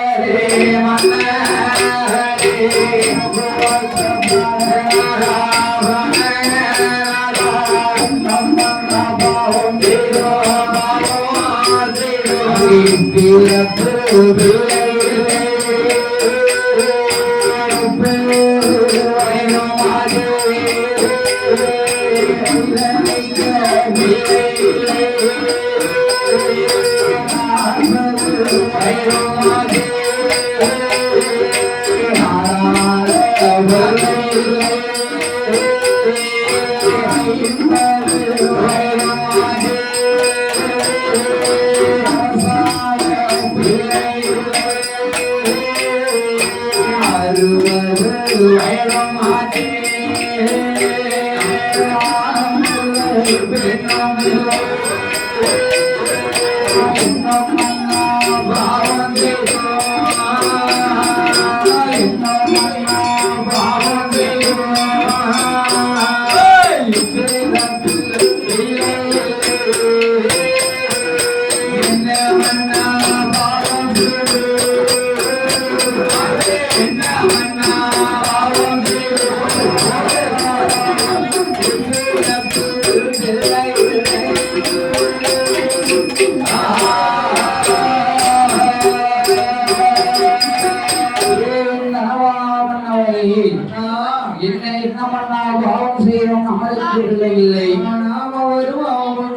என்ன என்ன பண்ணா பாவம் செய்யறோம் நம்மளுக்கு பிள்ளை இல்லை நாம வரும் அவன்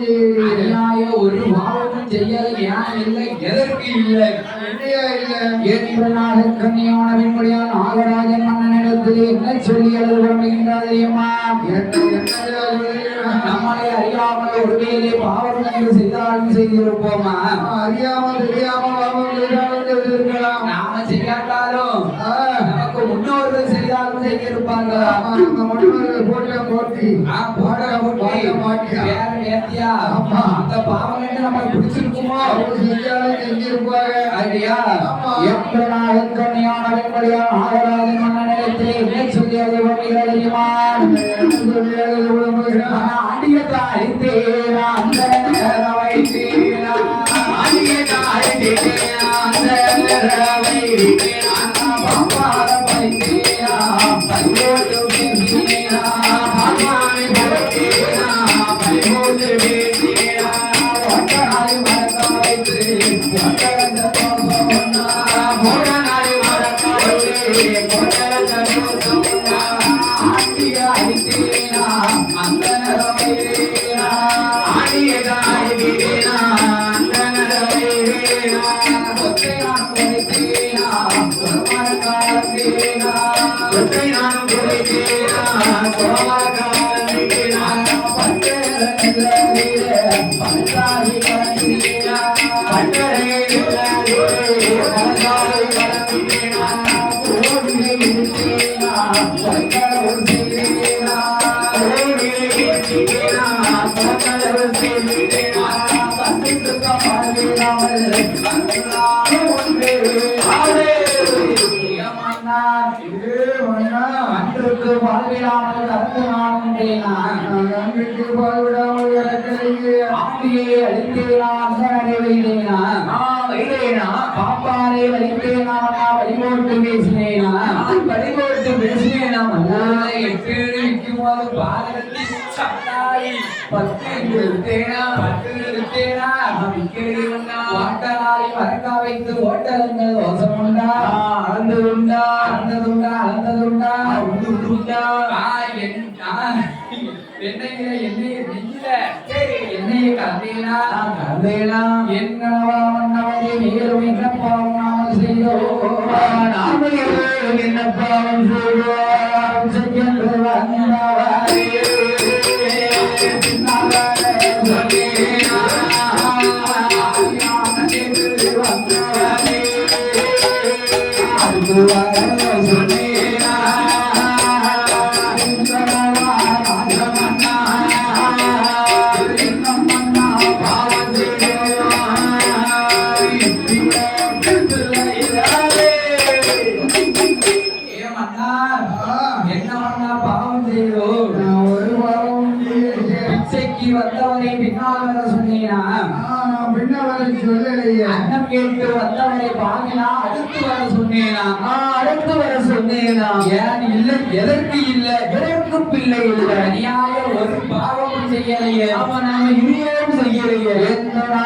அநியாய ஒரு பாவமும் செய்யல ஏன் இல்லை எதற்கு இல்லை இல்லையா இல்ல ஏற்பனாக கண்ணியான பெண்மொழியால் நாகராஜன் மன்னனிடத்திலே என்ன சொல்லி எழுத விரும்புகின்றார் தெரியுமா நம்மளை அறியாமல் ஒருவேளை பாவம் என்று செய்தாலும் செய்திருப்போமா அறியாமல் தெரியாமல் பாவம் செய்தாலும் செய்திருக்கலாம். நாம செய்யாட்டாலும் நமக்கு முன்னோர்கள் செய்தாலும் செய்திருப்பாங்க நம்ம முன்னோர்கள் போட்ட போட்டி போட்ட போட்டி வேற நேர்த்தியா அந்த பாவம் நம்ம பிடிச்சிருக்குமோ அவங்க செஞ்சாலும் செஞ்சிருப்பாங்க ஐயா எப்படா கண்ணியான வெண்மடியான ஆகராஜன் மன்னனிடத்திலே என்ன சொல்லி அதை தெரியுமா அடியத்தா அழித்தேனா அந்த வைத்தேனா அடியத்தா அழித்தேனா அந்த வைத்தேனா பாப்பார வைத்தேனா பையோடு வைத்தேனா பாப்பாரை வைத்தேனா பையோடு வைத்தேனா ஒட்டனாய் மறக்க வைத்து ஒட்டரந்த தோசோன்னா மோடனாய் மறக்க வைத்து ஒட்டரந்த தோசோன்னா ஆண்டிய அழித்தேனா அந்த வைத்தேனா ஆடியதா அழித்தேனா அந்த வைத்தேனா ஒத்தை நான் வைத்தேனா ஒருமர காலத்தேனா ஒத்தை நான் வைத்தேனா ஒருமர காலத்தேனா பட்டேரே பல்லாரி கலந்தேனா பட்டரே பல்லாரி கலந்தேனா ஓடிலே இருந்தேனா பல்லவர் செய்தேனா ஓடிலே இருந்தேனா பல்லவர் செய்தேனா கண்டித்து பாடுகிறாமல் கண்ணாலே ஒன்றே ஆவே மன்னார் அன்றுக்கு வாழ்விடாமல் கலந்து நானேனா நன்றிக்கு பாடுவிடாமல் இறக்கலையே ஆண்டியை அழித்தேனா அந்த வைத்தேனா வைத்தேனா பாப்பாரை வைத்தேனா வழிபோட்டு பேசினேனா வழிபோட்டு பேசினேனா மன்னாரை எட்டு விற்கும்போது பாதகத்தில் சட்டாய் 10 வித்தேனா 10 வித்தேனா விற்கிறது ஓட்டலாய் மறக்க வைத்து ஓட்டலங்கள் தோசமுண்டா அளந்ததுண்டா அளந்ததுண்டா அளந்ததுண்டா உண்டுண்டா எண்ணெயில நெய்யில சரி எண்ணெயை கலந்தேனா என்னவா மன்னவரே மேலும் என்ன பாவம் நாம செய்தோம் நாம என்ன பாவம் செய்தோம் செய்யன்று வந்தவரே வந்தவரை பின்னால் வர சொன்னீனா பின்னவரை சொல்லலையே அன்னம் கேட்டு வந்தவரை பாங்கினா அடுத்து வர சொன்னேனா அடுத்து வர சொன்னேனா ஏன் இல்லை எதற்கு இல்லை எதற்கும் பிள்ளை இல்லை அநியாய ஒரு பாவமும் செய்யலையே அவன் நாம இனியும் செய்யலையே என்னடா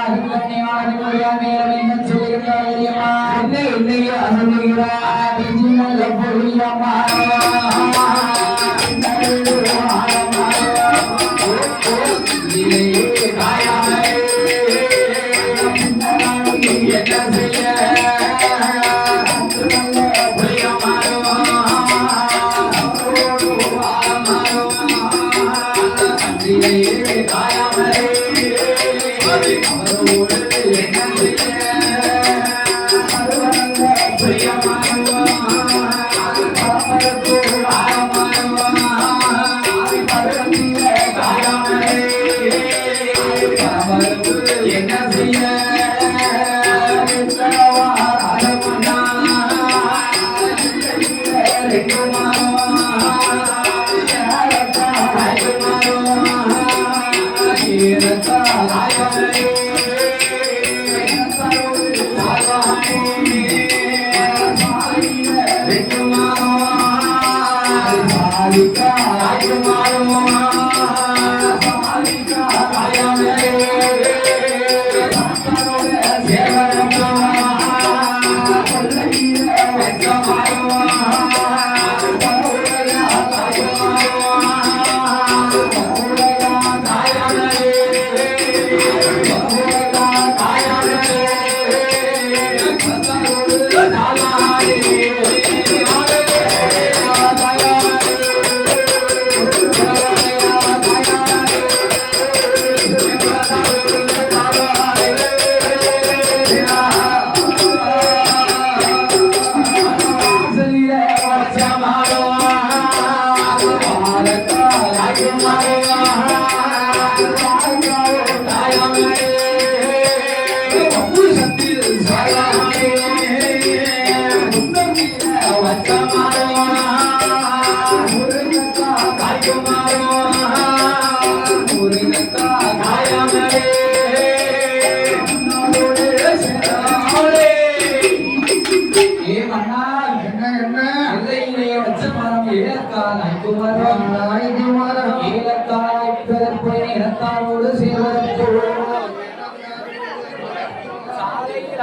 மேலும் என்ன சொல்லுகிறார் தெரியுமா என்ன என்னையே அனுபவிக்கிறார் நல்ல பொழியம்மா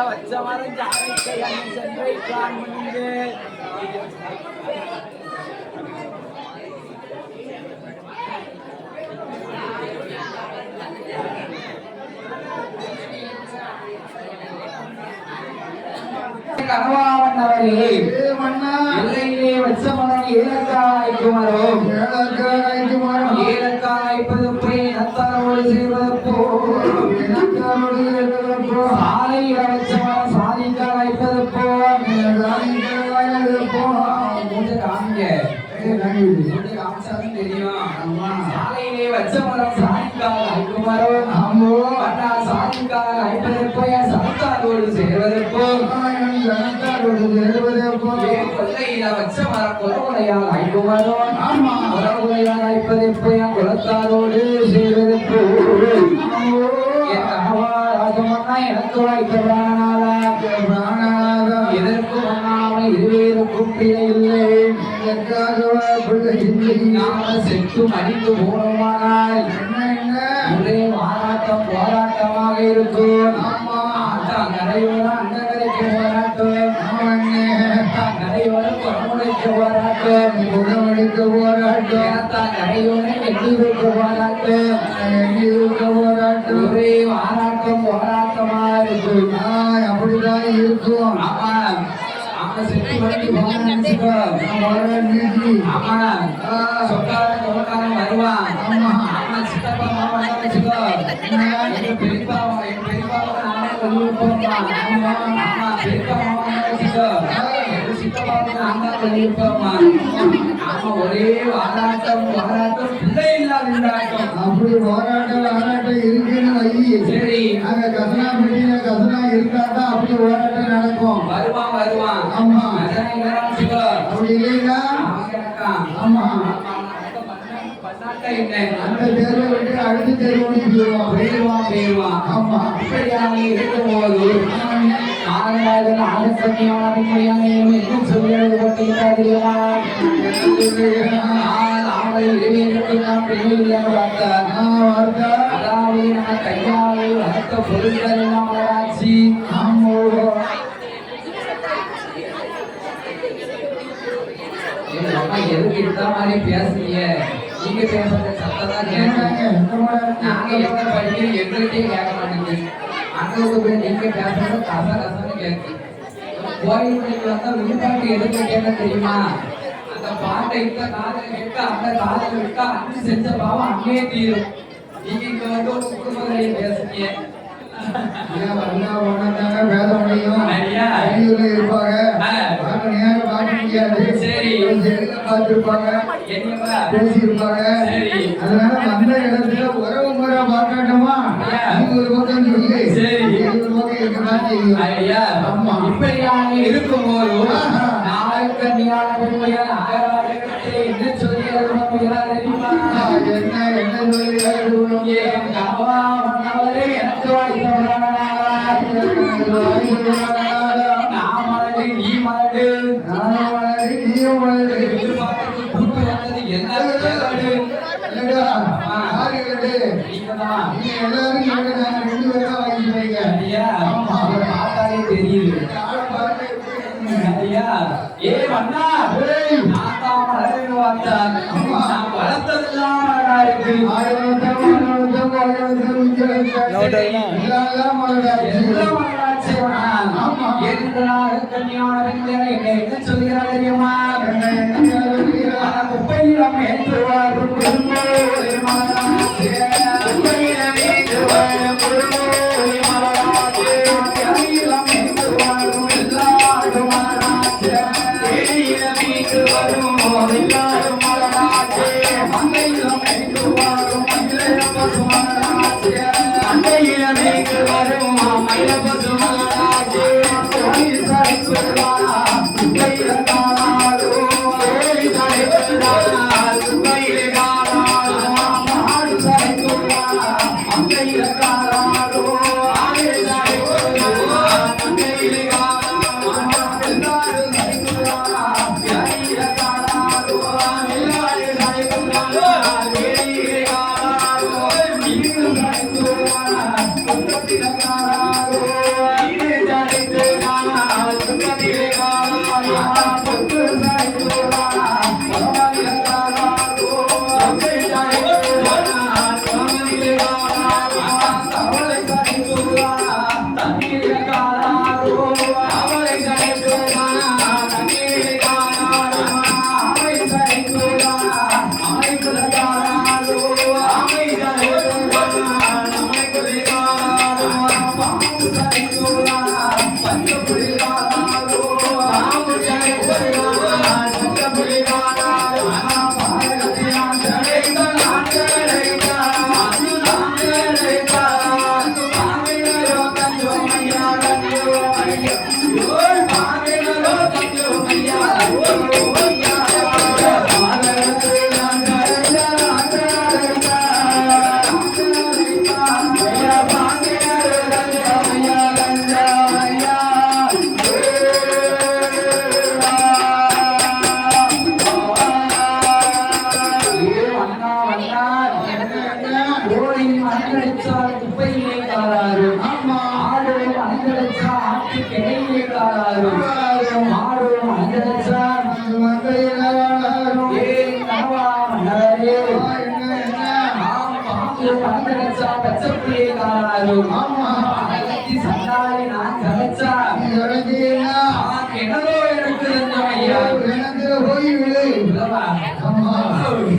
வச்சமரம் ஜாதிக்கை அண்ணன் சென்றை பிளான் பண்ணிங்க கனவாவண்ணவரே எல்லையிலே வச்ச மரம் ஏலக்காய்க்கு மரம் ஏலக்காய்ப்பது போய் நத்தாரோடு சேர்வதப்போ சாலையில வச்ச மரம் சாதிக்காய்ப்பது போ காமிங்க காமிச்சாலும் தெரியும் சாலையிலே வச்ச மரம் சாதிக்காய்க்கு மரம் சாதிக்காக ஐப்பதற்போ சனத்தாரோடு சேர்வதற்போ கொள்ளையில வச்ச மர கொலகுலையால் ஐக்குமரோ கொலகுலையால் ஐப்பதற்போ குலத்தாரோடு சேர்வதற்போ என் கணவா ராஜமன்னா எனக்கு வாய்த்த பிராணநாதா எதற்கு மன்னாமல் இருவேருக்கும் பிழை இல்லை நாம செத்து மடிந்து போனோமானால் ஒரே மாறாட்டம் போராட்டமாக இருக்கும் கரையோர அண்டகரைக்கு போராட்டம் கரையோர குடமுடைக்கு போராட்டம் குடமுடைக்கு போராட்டம் கரையோர எண்ணிவுக்கு போராட்டம் ஒரே மாறாட்டம் போராட்டமா இருக்கும் அப்படிதான் இருக்கும் ஆமா ஆமா செத்து மடிந்து போன ஆமா சொக்காரன் கொலக்காரன் வருவான் ஆமா ஆமா சித்தப்பா மாமா வச்சுக்கோ என் பெரியப்பா நானே சொல்லியிருப்போம்மா ஆமா ஆமா பெரியப்பா மாமா வச்சுக்கோ என் சித்தப்பாவுக்கு நான் தான் சொல்லியிருப்போம்மா ஆமா ஒரே வாராட்டம் பிள்ளை இல்லாத அப்படி போராட்டம் இருக்குன்னு வை சரி அங்க கசனா பெட்டியில கசனா இருந்தாதான் அப்படி போராட்டம் நடக்கும் வருவான் ஆமா அப்படி இல்லையா ஆமா அந்த தேர்வை விட்டு அடுத்த தேர்வு போயிடுவான் ஆமா இப்படியாக இருக்கும்போது நாராயணன் ஆலோசனையான இன்னும் சொல்கிறது போட்டுக்கிட்டா தெரியுமா அதாவது நம்ம கையாளு வளர்த்த பொருட்கள் எல்லாம் வளராட்சி எதுக்கு இந்த மாதிரி பேசுறீங்க நீங்க பேசுற சத்தம் கேட்க நாங்க எங்க படிக்க எங்களுக்கே கேட்க மாட்டேங்குது அங்க போய் நீங்க பேசுறது கசன்னு கேட்கு கோயிலுக்கு வந்தா விழுப்பாட்டு எதுக்கு கேட்க தெரியுமா அந்த பாட்டை இந்த காதல கேட்க அந்த காதல விட்டா அண்ணு செஞ்ச பாவம் அங்கே தீரும் நீங்க இங்க வந்து ஒரு குடும்பத்திலேயே பேசுறீங்க இருக்கும்போது என்ன சொல்லி தெரியுது ஏ மன்னா நான் தான் வளர்ந்து பார்த்தேன் நான் வளர்த்ததெல்லாம் அழகா இருக்கு என்ன சொல்கிறார் தெரியுமா குப்பையிடம் ஏற்றுவார் என்னதோ எனக்கு தெரிஞ்சோம் ஐயா எனக்கு போய் விடு ஆமா என்ன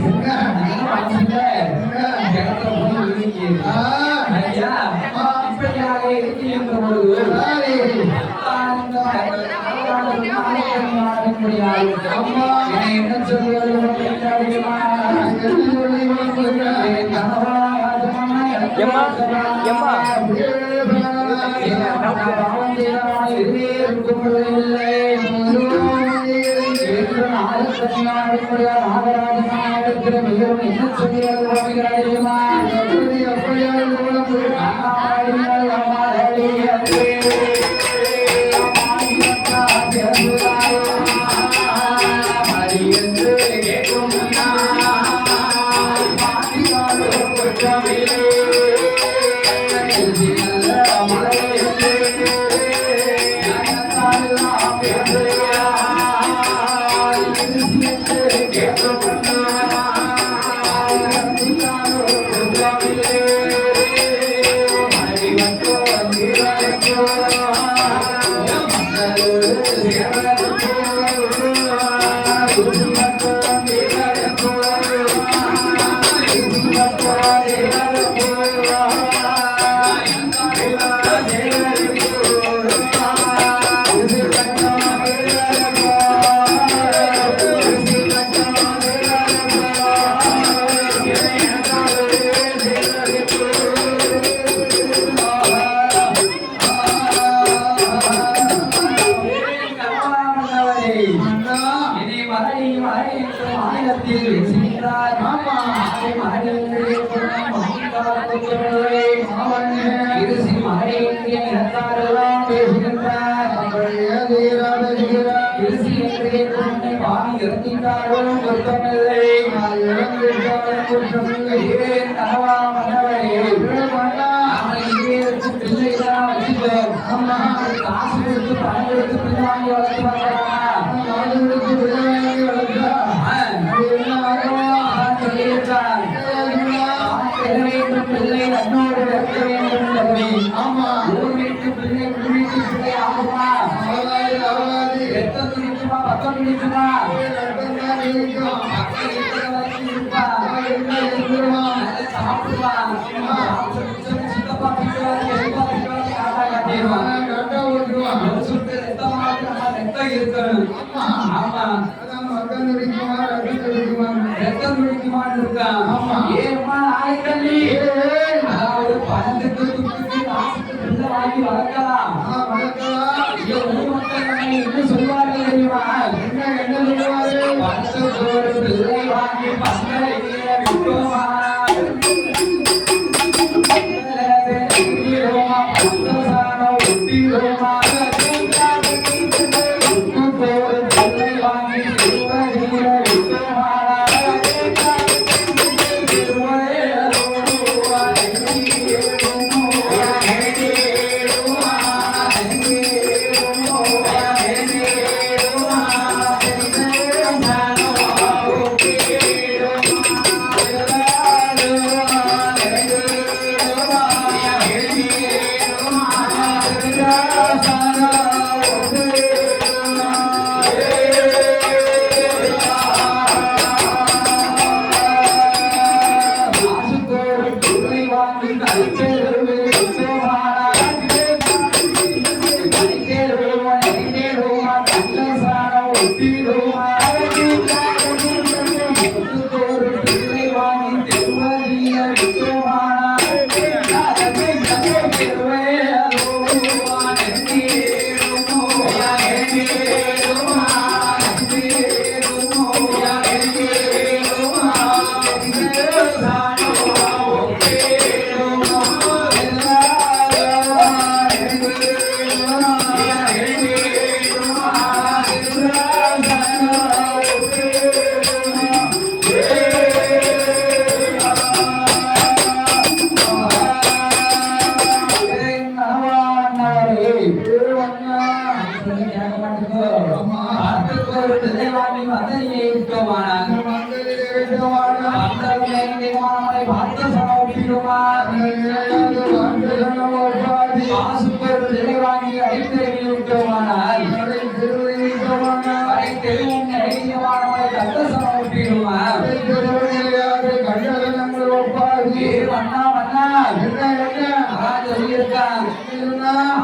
Thank you.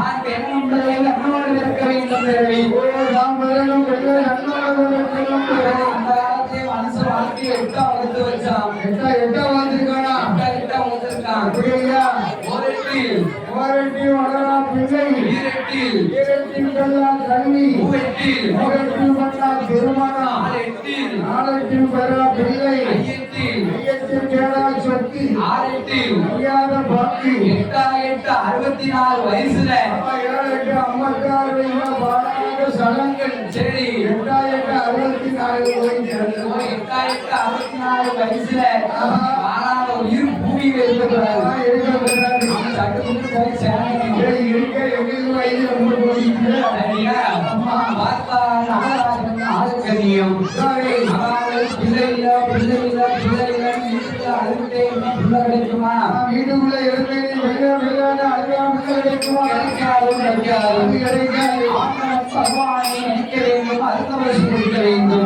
ஆண் பெண் என்பதை அன்னோடு இருக்க வேண்டும் பிறவி. அந்த காலத்திலே மனுஷ வாழ்க்கையை எட்டா வளர்த்து வச்சான். எட்டா வளர்த்திருக்கான். ஓரெட்டில் ஈரெட்டில் மூவெட்டில் நாலெட்டில் ஐயெட்டில் ஆறெட்டில் எட்டா 64 வயசுல சரி 64 வயசுல ஆனால் ஒரு இரு பூமியில இருக்கக்கூடாது. சட்டத்துக்கு போய் சேரணும். பார்த்தா நாகராஜன் ஆளுக்கரியம் பிள்ளை இல்ல அழுகிட்டே பிள்ளை கிடைக்குமா? வீட்டுக்குள்ள இருந்து பகவானை நினைக்க வேண்டும், அருந்தவசி கொடுக்க வேண்டும்.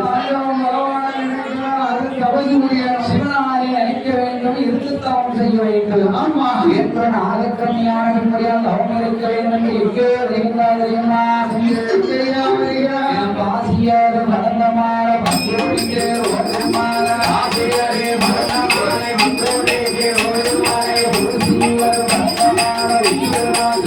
சிவனாரை நினைக்க வேண்டும், இருத்தவம் செய்ய வேண்டும். ஆமா என்ற நாகக்கண்ணியான முறையால் அவன் இருக்க வேண்டும். எங்கே தெரியுமா பாசியார் மறந்தமான பங்கோடிக்கே ஓடுமான ஆசிரியரே மரணமாலை பங்கோடிக்கே ஓடுமானை ஒரு சீவர் மரணமான வீரராக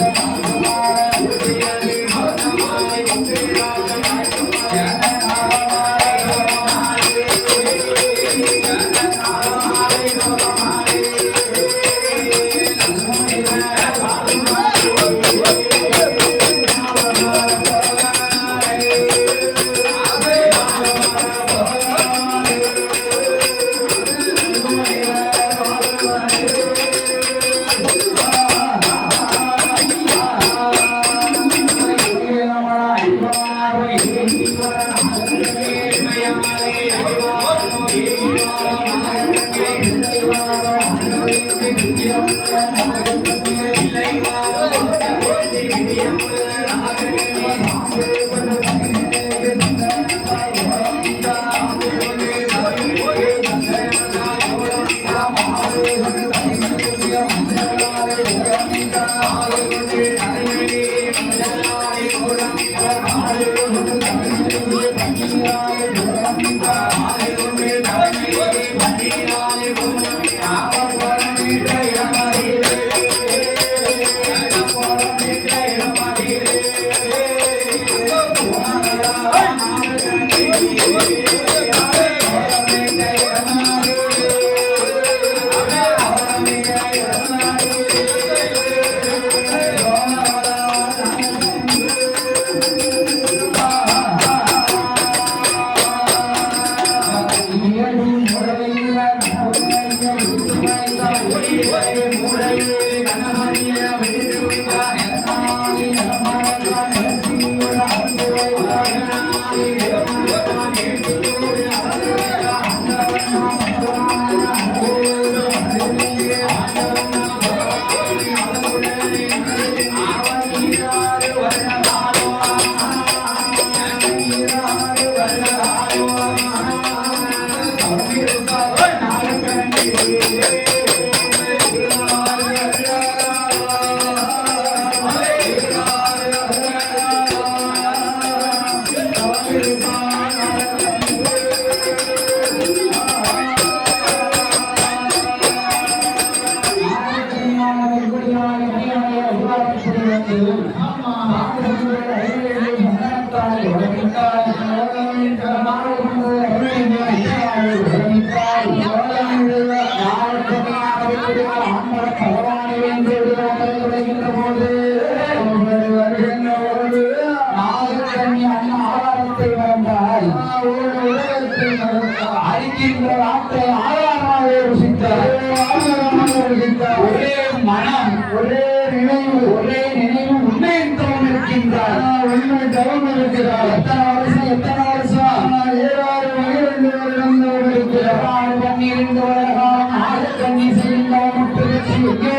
அடிக்கின்ற நாட்டை ஆதாரமாக ருசித்தார். ஒரே மனம், ஒரே நினைவு உண்மையின் தவம் இருக்கின்றார். உண்மை தவம் இருக்கிறார். எத்தனை வருஷம் 7 வருடம் இருக்கிறார். 12 வருடம் ஆளுக்கண்ணி செய்யும் எங்கே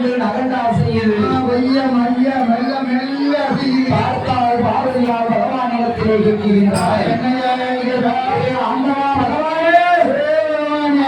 வந்து நகண்டா செய்யுது மையம் மைய மெல்ல மெல்ல அசையுது. பார்த்தால் பார்வையால் பகவான் இடத்திலே கேட்கின்றாய் என்னையா கேட்கிறாய்? அண்ணா பகவானே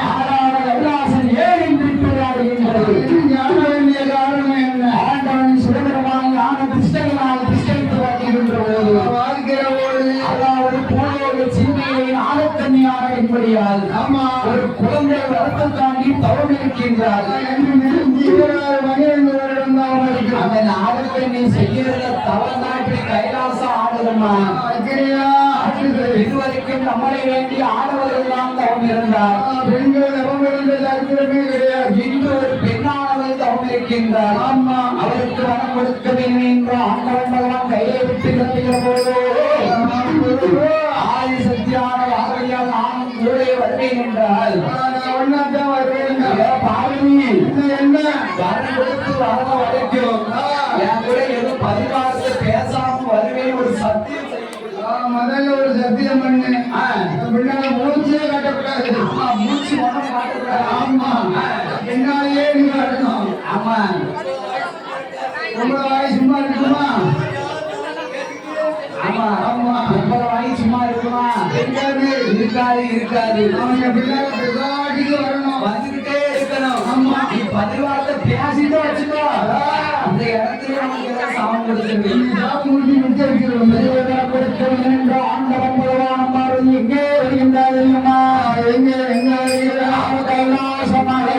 ஆடாத கைலாசன் ஏன் இன்று போராடுகின்றது ஞான வேண்டிய காரணம் என்ன? ஆண்டவன் சுதந்திரமான ஞான கிருஷ்ணனால் கிருஷ்ணனுக்கு காட்டுகின்ற போது வாழ்க்கிற போது அதாவது பூலோக சீமையை ஆழத்தன்மையாக என்படியால் ஆமா ஒரு குழந்தை வளர்த்துக்காண்டி தவம் இருக்கின்றார் என்று நெருங்கிகிறார். 12 வருடம் தான் இருக்கிறார். அந்த நாடகத்தை செய்யறத தவம் தான் இப்படி கைலாசம் ஆடுதமா அக்கிரியா ஆற்றுகிறது. இதுவரைக்கும் நம்மளை வேண்டி ஆடவர்கள் தான் தவம் இருந்தார் பெண்கள் தவம் இருந்த சரித்திரமே கிடையாது. இன்று ஒரு பெண்ணானவள் தவம் இருக்கின்றார் ஆமா அவருக்கு வரம் கொடுக்க வேண்டும் என்று ஆண்டவன் பகவான் கையை விட்டு கத்துகிற போது ஆதி சக்தியான வாகவியால் நானும் கூட வருவேன் என்றால் நான் ஒன்னாத்தான் வருவேன். பார்வதி என்ன வரம் கொடுத்து வர வரைக்கும் என் கூட எதுவும் பதிவாரத்தை பேசாம வருவேன் ஒரு சத்தியம் செய்ய முதல்ல ஒரு சத்தியம் பண்ணு. பின்னால மூச்சே கட்டக்கூடாது. மூச்சு மனம் காட்டக்கூடாது ஆமா பின்னாலேயே நீங்க அடணும். ஆமா உங்கள வாய் சும்மா இருக்குமா? ஆமா ஆமா உங்களை வாங்கி சும்மா இருக்குமா இருக்காது. இருக்காது இருக்காது அவங்க பின்னால பிசாடிக்கு வரணும். வந்துகிட்டே இருக்கணும் ஆமா நீ பதிவாரத்தை பேசிட்டு வச்சுக்கோ அந்த இடத்துல நமக்கு ஏதாவது சாமம் கொடுத்துருவீங்க நீ சாப்பிட்டு முடிச்சு மிச்சம் வைக்கிறோம். ஆண்டவன் பகவான் பார்வதி எங்கே வருகின்றார் தெரியுமா எங்க எங்க வருகிறார்? கைலாசமாக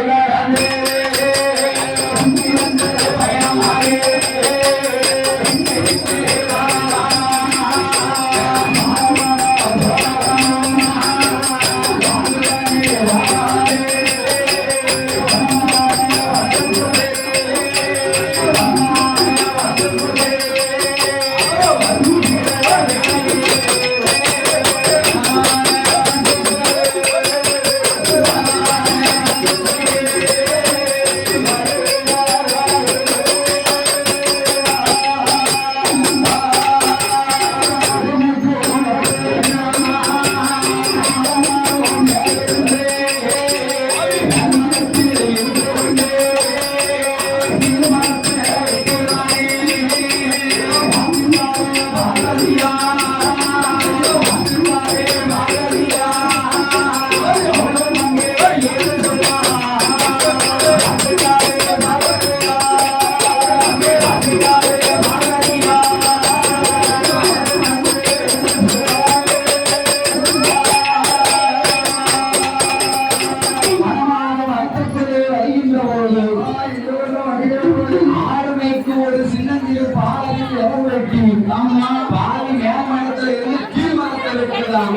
ஆளுமைக்கு ஒரு சின்னஞ்சிறு பாலையில் இறங்கி ஆமா பாலை மேமரத்தில் இருந்து கீழ் மரத்தில் இருக்கிறான்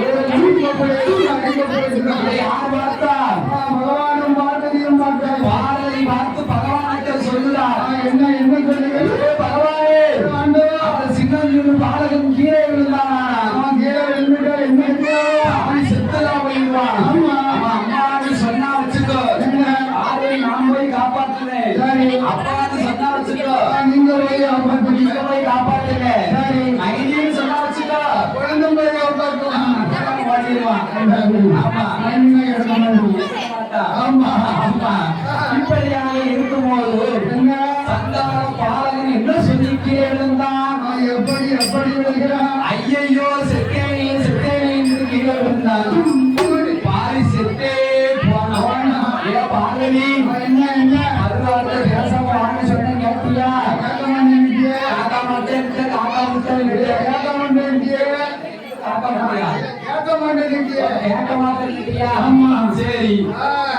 இதை யார் பார்த்தார் பகவானும் பார்வதியும் பார்த்தார். பாரதி பார்த்து பகவானுக்கு சொல்லுறார் என்ன என்ன சொல்லுங்கள்? பகவானே ஆண்டவா, அந்த சின்னஞ்சிறு பாலகன் கீழே விழுந்தானா அவன் கீழே விழுந்துட்டா என்ன இருக்கோ? அவன் செத்துதான் போயிடுவான் ஆமா. அவன் அம்மான்னு சொன்னா வச்சுக்கோ என்ன? ஆரை நான் போய் காப்பாத்துனேன் சரி. அப்பான்னு சொன்னா வச்சுக்கோ நீங்க போய் காப்பாத்துறீங்க. நீங்க போய் காப்பாத்துங்க சரி. ஐடின்னு சொன்னா வச்சுக்கோ குழந்தை போய் காப்பாற்றுவான். ஓடிடுவான் ஆமா நன்மை எடுக்க மாட்டோம். ஆமா ஆமா இப்படியாக இருக்கும்போது என்ன? சந்தான பாலகன் என்ன சொல்லி கேளுந்தான் அவன் எப்படி எப்படி விழுகிறான்? ஐயையோ செத்தேனே என்று கீழே விழுந்தான் பாரி செத்தே போனவன் ஏ பாலனி அவன் என்ன என்ன அதுவார்த்தை பேசாம வாங்க சொன்ன கேட்டியா கேட்க மாட்டேன்ட்டியே. காக்கா மட்டும் காக்கா முட்டம் கேட்க மாட்டேன்ட்டியே. காக்கா முட்டையா கேட்க மாட்டேன்ட்டியே. கேட்க மாட்டேன்ட்டியா ஆமா. சரி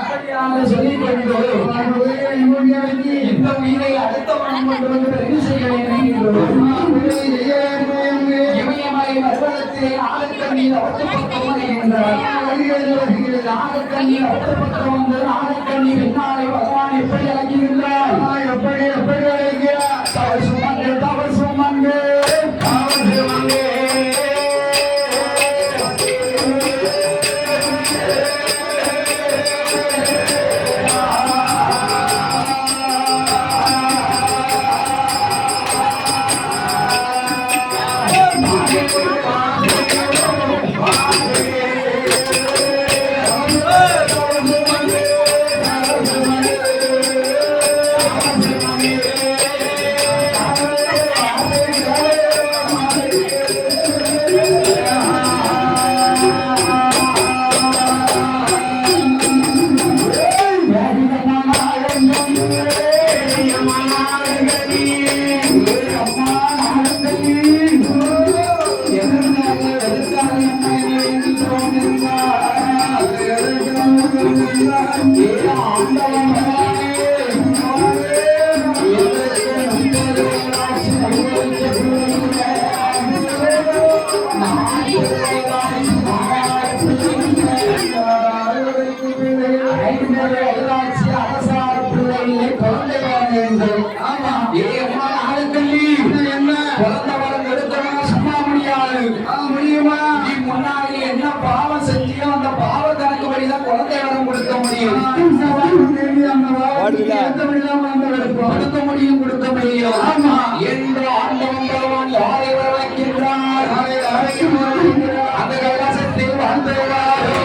அப்படியாக சொல்லிக் கொண்டு அவன் உயிரை நிம்மதியா வச்சு இந்த உயிரை அடுத்தவன் கொண்டு வந்து பதிவு செய்ய வேண்டும் உயிரை செய்ய வேண்டும். இமயமலை பர்வதத்திலே ஆழக்கண்ணீர் அவற்றுப்பக்கம் வருகின்றார் வழிகளில் வருகிறது. ஆழக்கண்ணீர் அவற்றுப்பக்கம் வந்து ஆழக்கண்ணீர் என்னாலே பகவான் எப்படி அழைக்கின்றார் எப்படி எப்படி அழைக்கிறார்? தவறு சுமந்து தவறு சுமந்து தவறு சுமந்து அந்த கைலாசத்தில் வாழ்ந்தவராரோ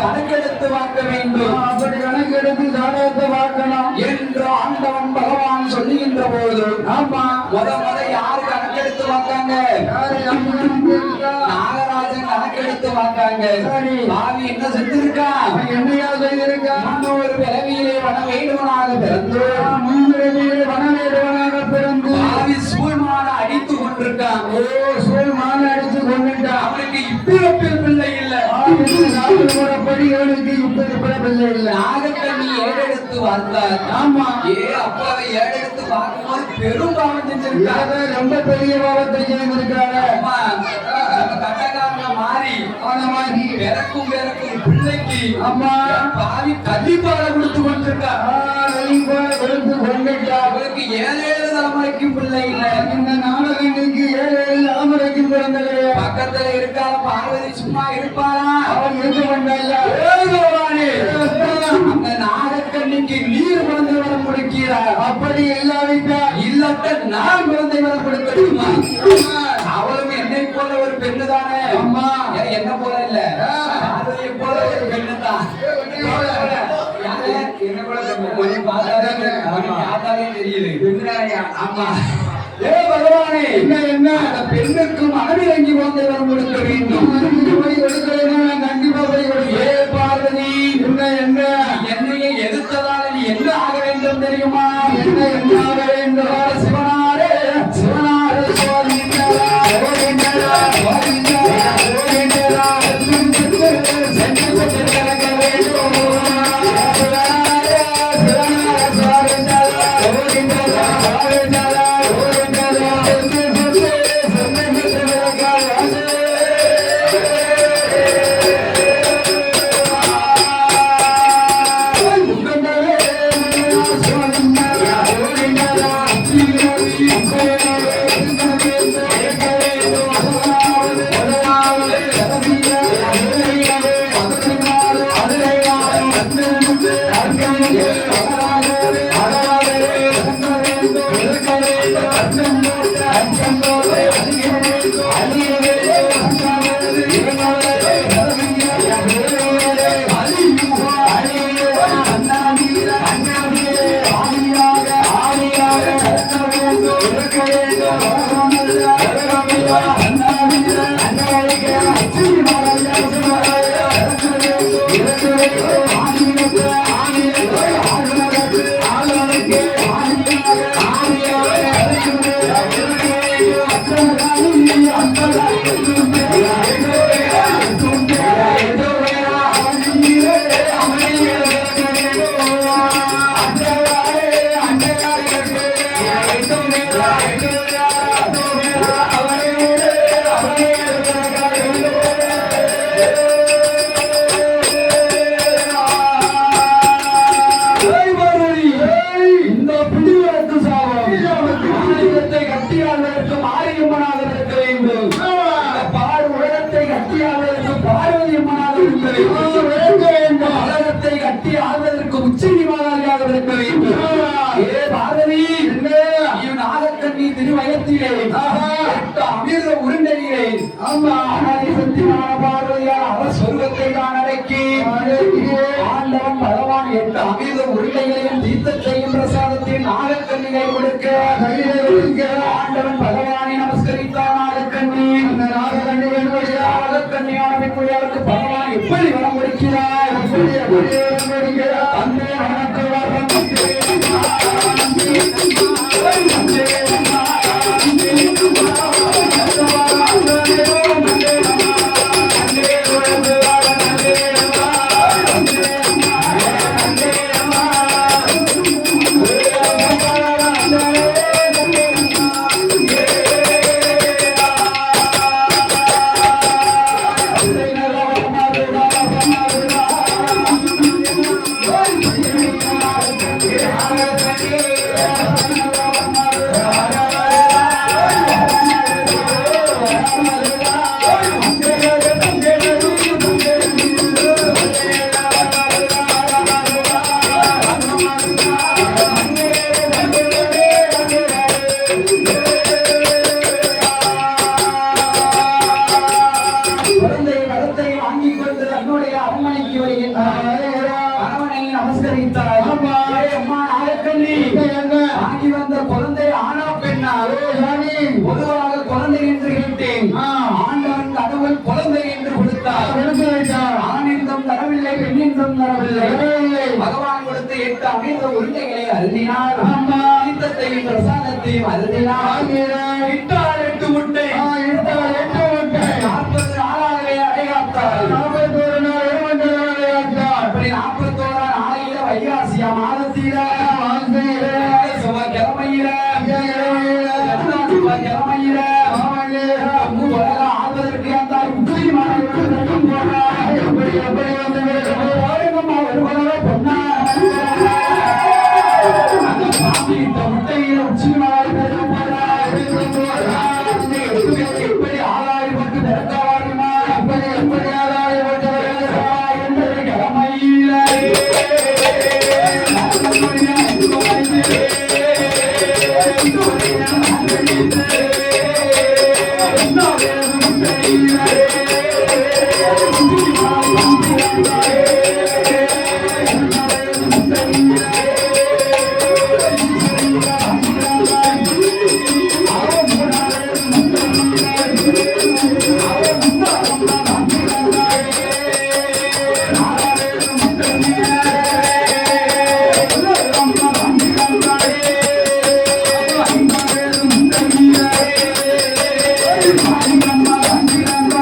கணக்கெடுத்து பார்க்க வேண்டும். அப்படி கணக்கெடுத்து ஜாதகத்தை பார்க்கணும் என்று ஆண்டவன் பகவான் சொல்லுகின்ற போது, ஆமா முத யாரு கணக்கெடுத்து பார்த்தாங்க? நாகராஜன் கணக்கெடுத்து பார்த்தாங்க. பாவி என்ன செஞ்சிருக்கா? என்னையா செய்திருக்கா? ஒரு பிறவியிலே வன வேடுவனாக பிறந்து, பாவி சூழ்மான அடித்து கொண்டிருக்கான். சூழ்மான அடித்து கொண்டுட்டான். அவனுக்கு இப்பிறப்பில் பிள்ளை இல்லை. நாகக்கண்ணி ஏறெடுத்து பார்த்தார். ஆமா அப்பாவை ஏறெடுத்து பார்க்கும்போது பெரும் பாவம் செஞ்சிருக்காங்க. ரொம்ப பெரிய பாவத்தை செய்திருக்காங்க. கட்டக்காரங்க மாறி பிறக்கும் பிள்ளைக்கு அம்மா பாவி கல்விப்பாலை கொடுத்து கொண்டிருக்காங்க. அவருக்கு 7 தலைமுறைக்கு பிள்ளை இல்லை. இந்த நாகக்கண்ணிக்கு 7 தலைமுறைக்கு பிறந்தது. பக்கத்துல இருக்காத பார்வதி சும்மா இருப்பாரா? அவர் இருக்க மாட்டாங்க. அந்த நாகக்கண்ணிக்கு நீர் குழந்தை வரம் கொடுக்கிறார். அப்படி இல்லாவிட்டா நான் குழந்தை வரம் கொடுக்கணுமா? அவளும் என்னை போல ஒரு பெண்ணு தானே. அம்மா என்ன போல இல்ல, பார்வதியை போல ஒரு பெண்ணு தான். என்ன கூட கொஞ்சம் பார்த்தாலே தெரியுது. ஆமா பகவானே, என்ன அந்த பெண்ணுக்கு மனதிறங்கி குழந்தை வரம் கொடுக்க வேண்டும். கண்டிப்பா போய் பார்வதி என்ன என்னையை எதிர்த்ததால நீ என்ன ஆக வேண்டும் தெரியுமா? என்ன ஆக வேண்டும்? சிவனாரே சிவனாரே ஆ ஆள்வதற்கு உச்சநீ மாதாரியாக இருக்க வேண்டும். ஏ பார்வதி, நாகக்கண்ணி திருவயத்திலே அமிர்த உருண்டையிலே சத்தியமான பார்வதியால் அவர் சொர்க்கத்தை தான் அடக்கி ஆண்டவன் பகவான் 8 அமிர்த உருண்டைகளையும் தீர்த்த செய்யும் பிரசாதத்தில் நாகக்கண்ணியை கொடுக்க ஆண்டவன் பகவானை நமஸ்கரித்தார். நாகக்கண்ணி அந்த நாகக்கண்ணியான பெண்மொழியாருக்கு பகவான் எப்படி வரம் கொடுக்கிறார்? அன்பே வணக்கம் நமஸ்கரித்தார். அம்மா நாகக்கண்ணி, ஆகி வந்த குழந்தை ஆனா பெண்ணா? பொதுவாக குழந்தை என்று கேட்டேன். ஆண்டவன் கடவுள் குழந்தை என்று கொடுத்தார். ஆணின்றும் தரவில்லை, பெண்ணின்றும் தரவில்லை. பகவான் கொடுத்த 8 அமிர்த உருண்டைகளை அருந்தினார். தீர்த்தத்தையும் பிரசாதத்தையும் அருந்தினார். 8 முட்டை 40 நாளாகவே அடையாத்தார். 41 நாளையில வைகாசிய மாதத்தில கிழமையில ஆள்வதற்கு அந்த முட்டையில எப்படி ஆளாய்ப்பட்டு திறக்காவாருமா? எப்படி ஆளாய்ப்பட்டு கிழமையில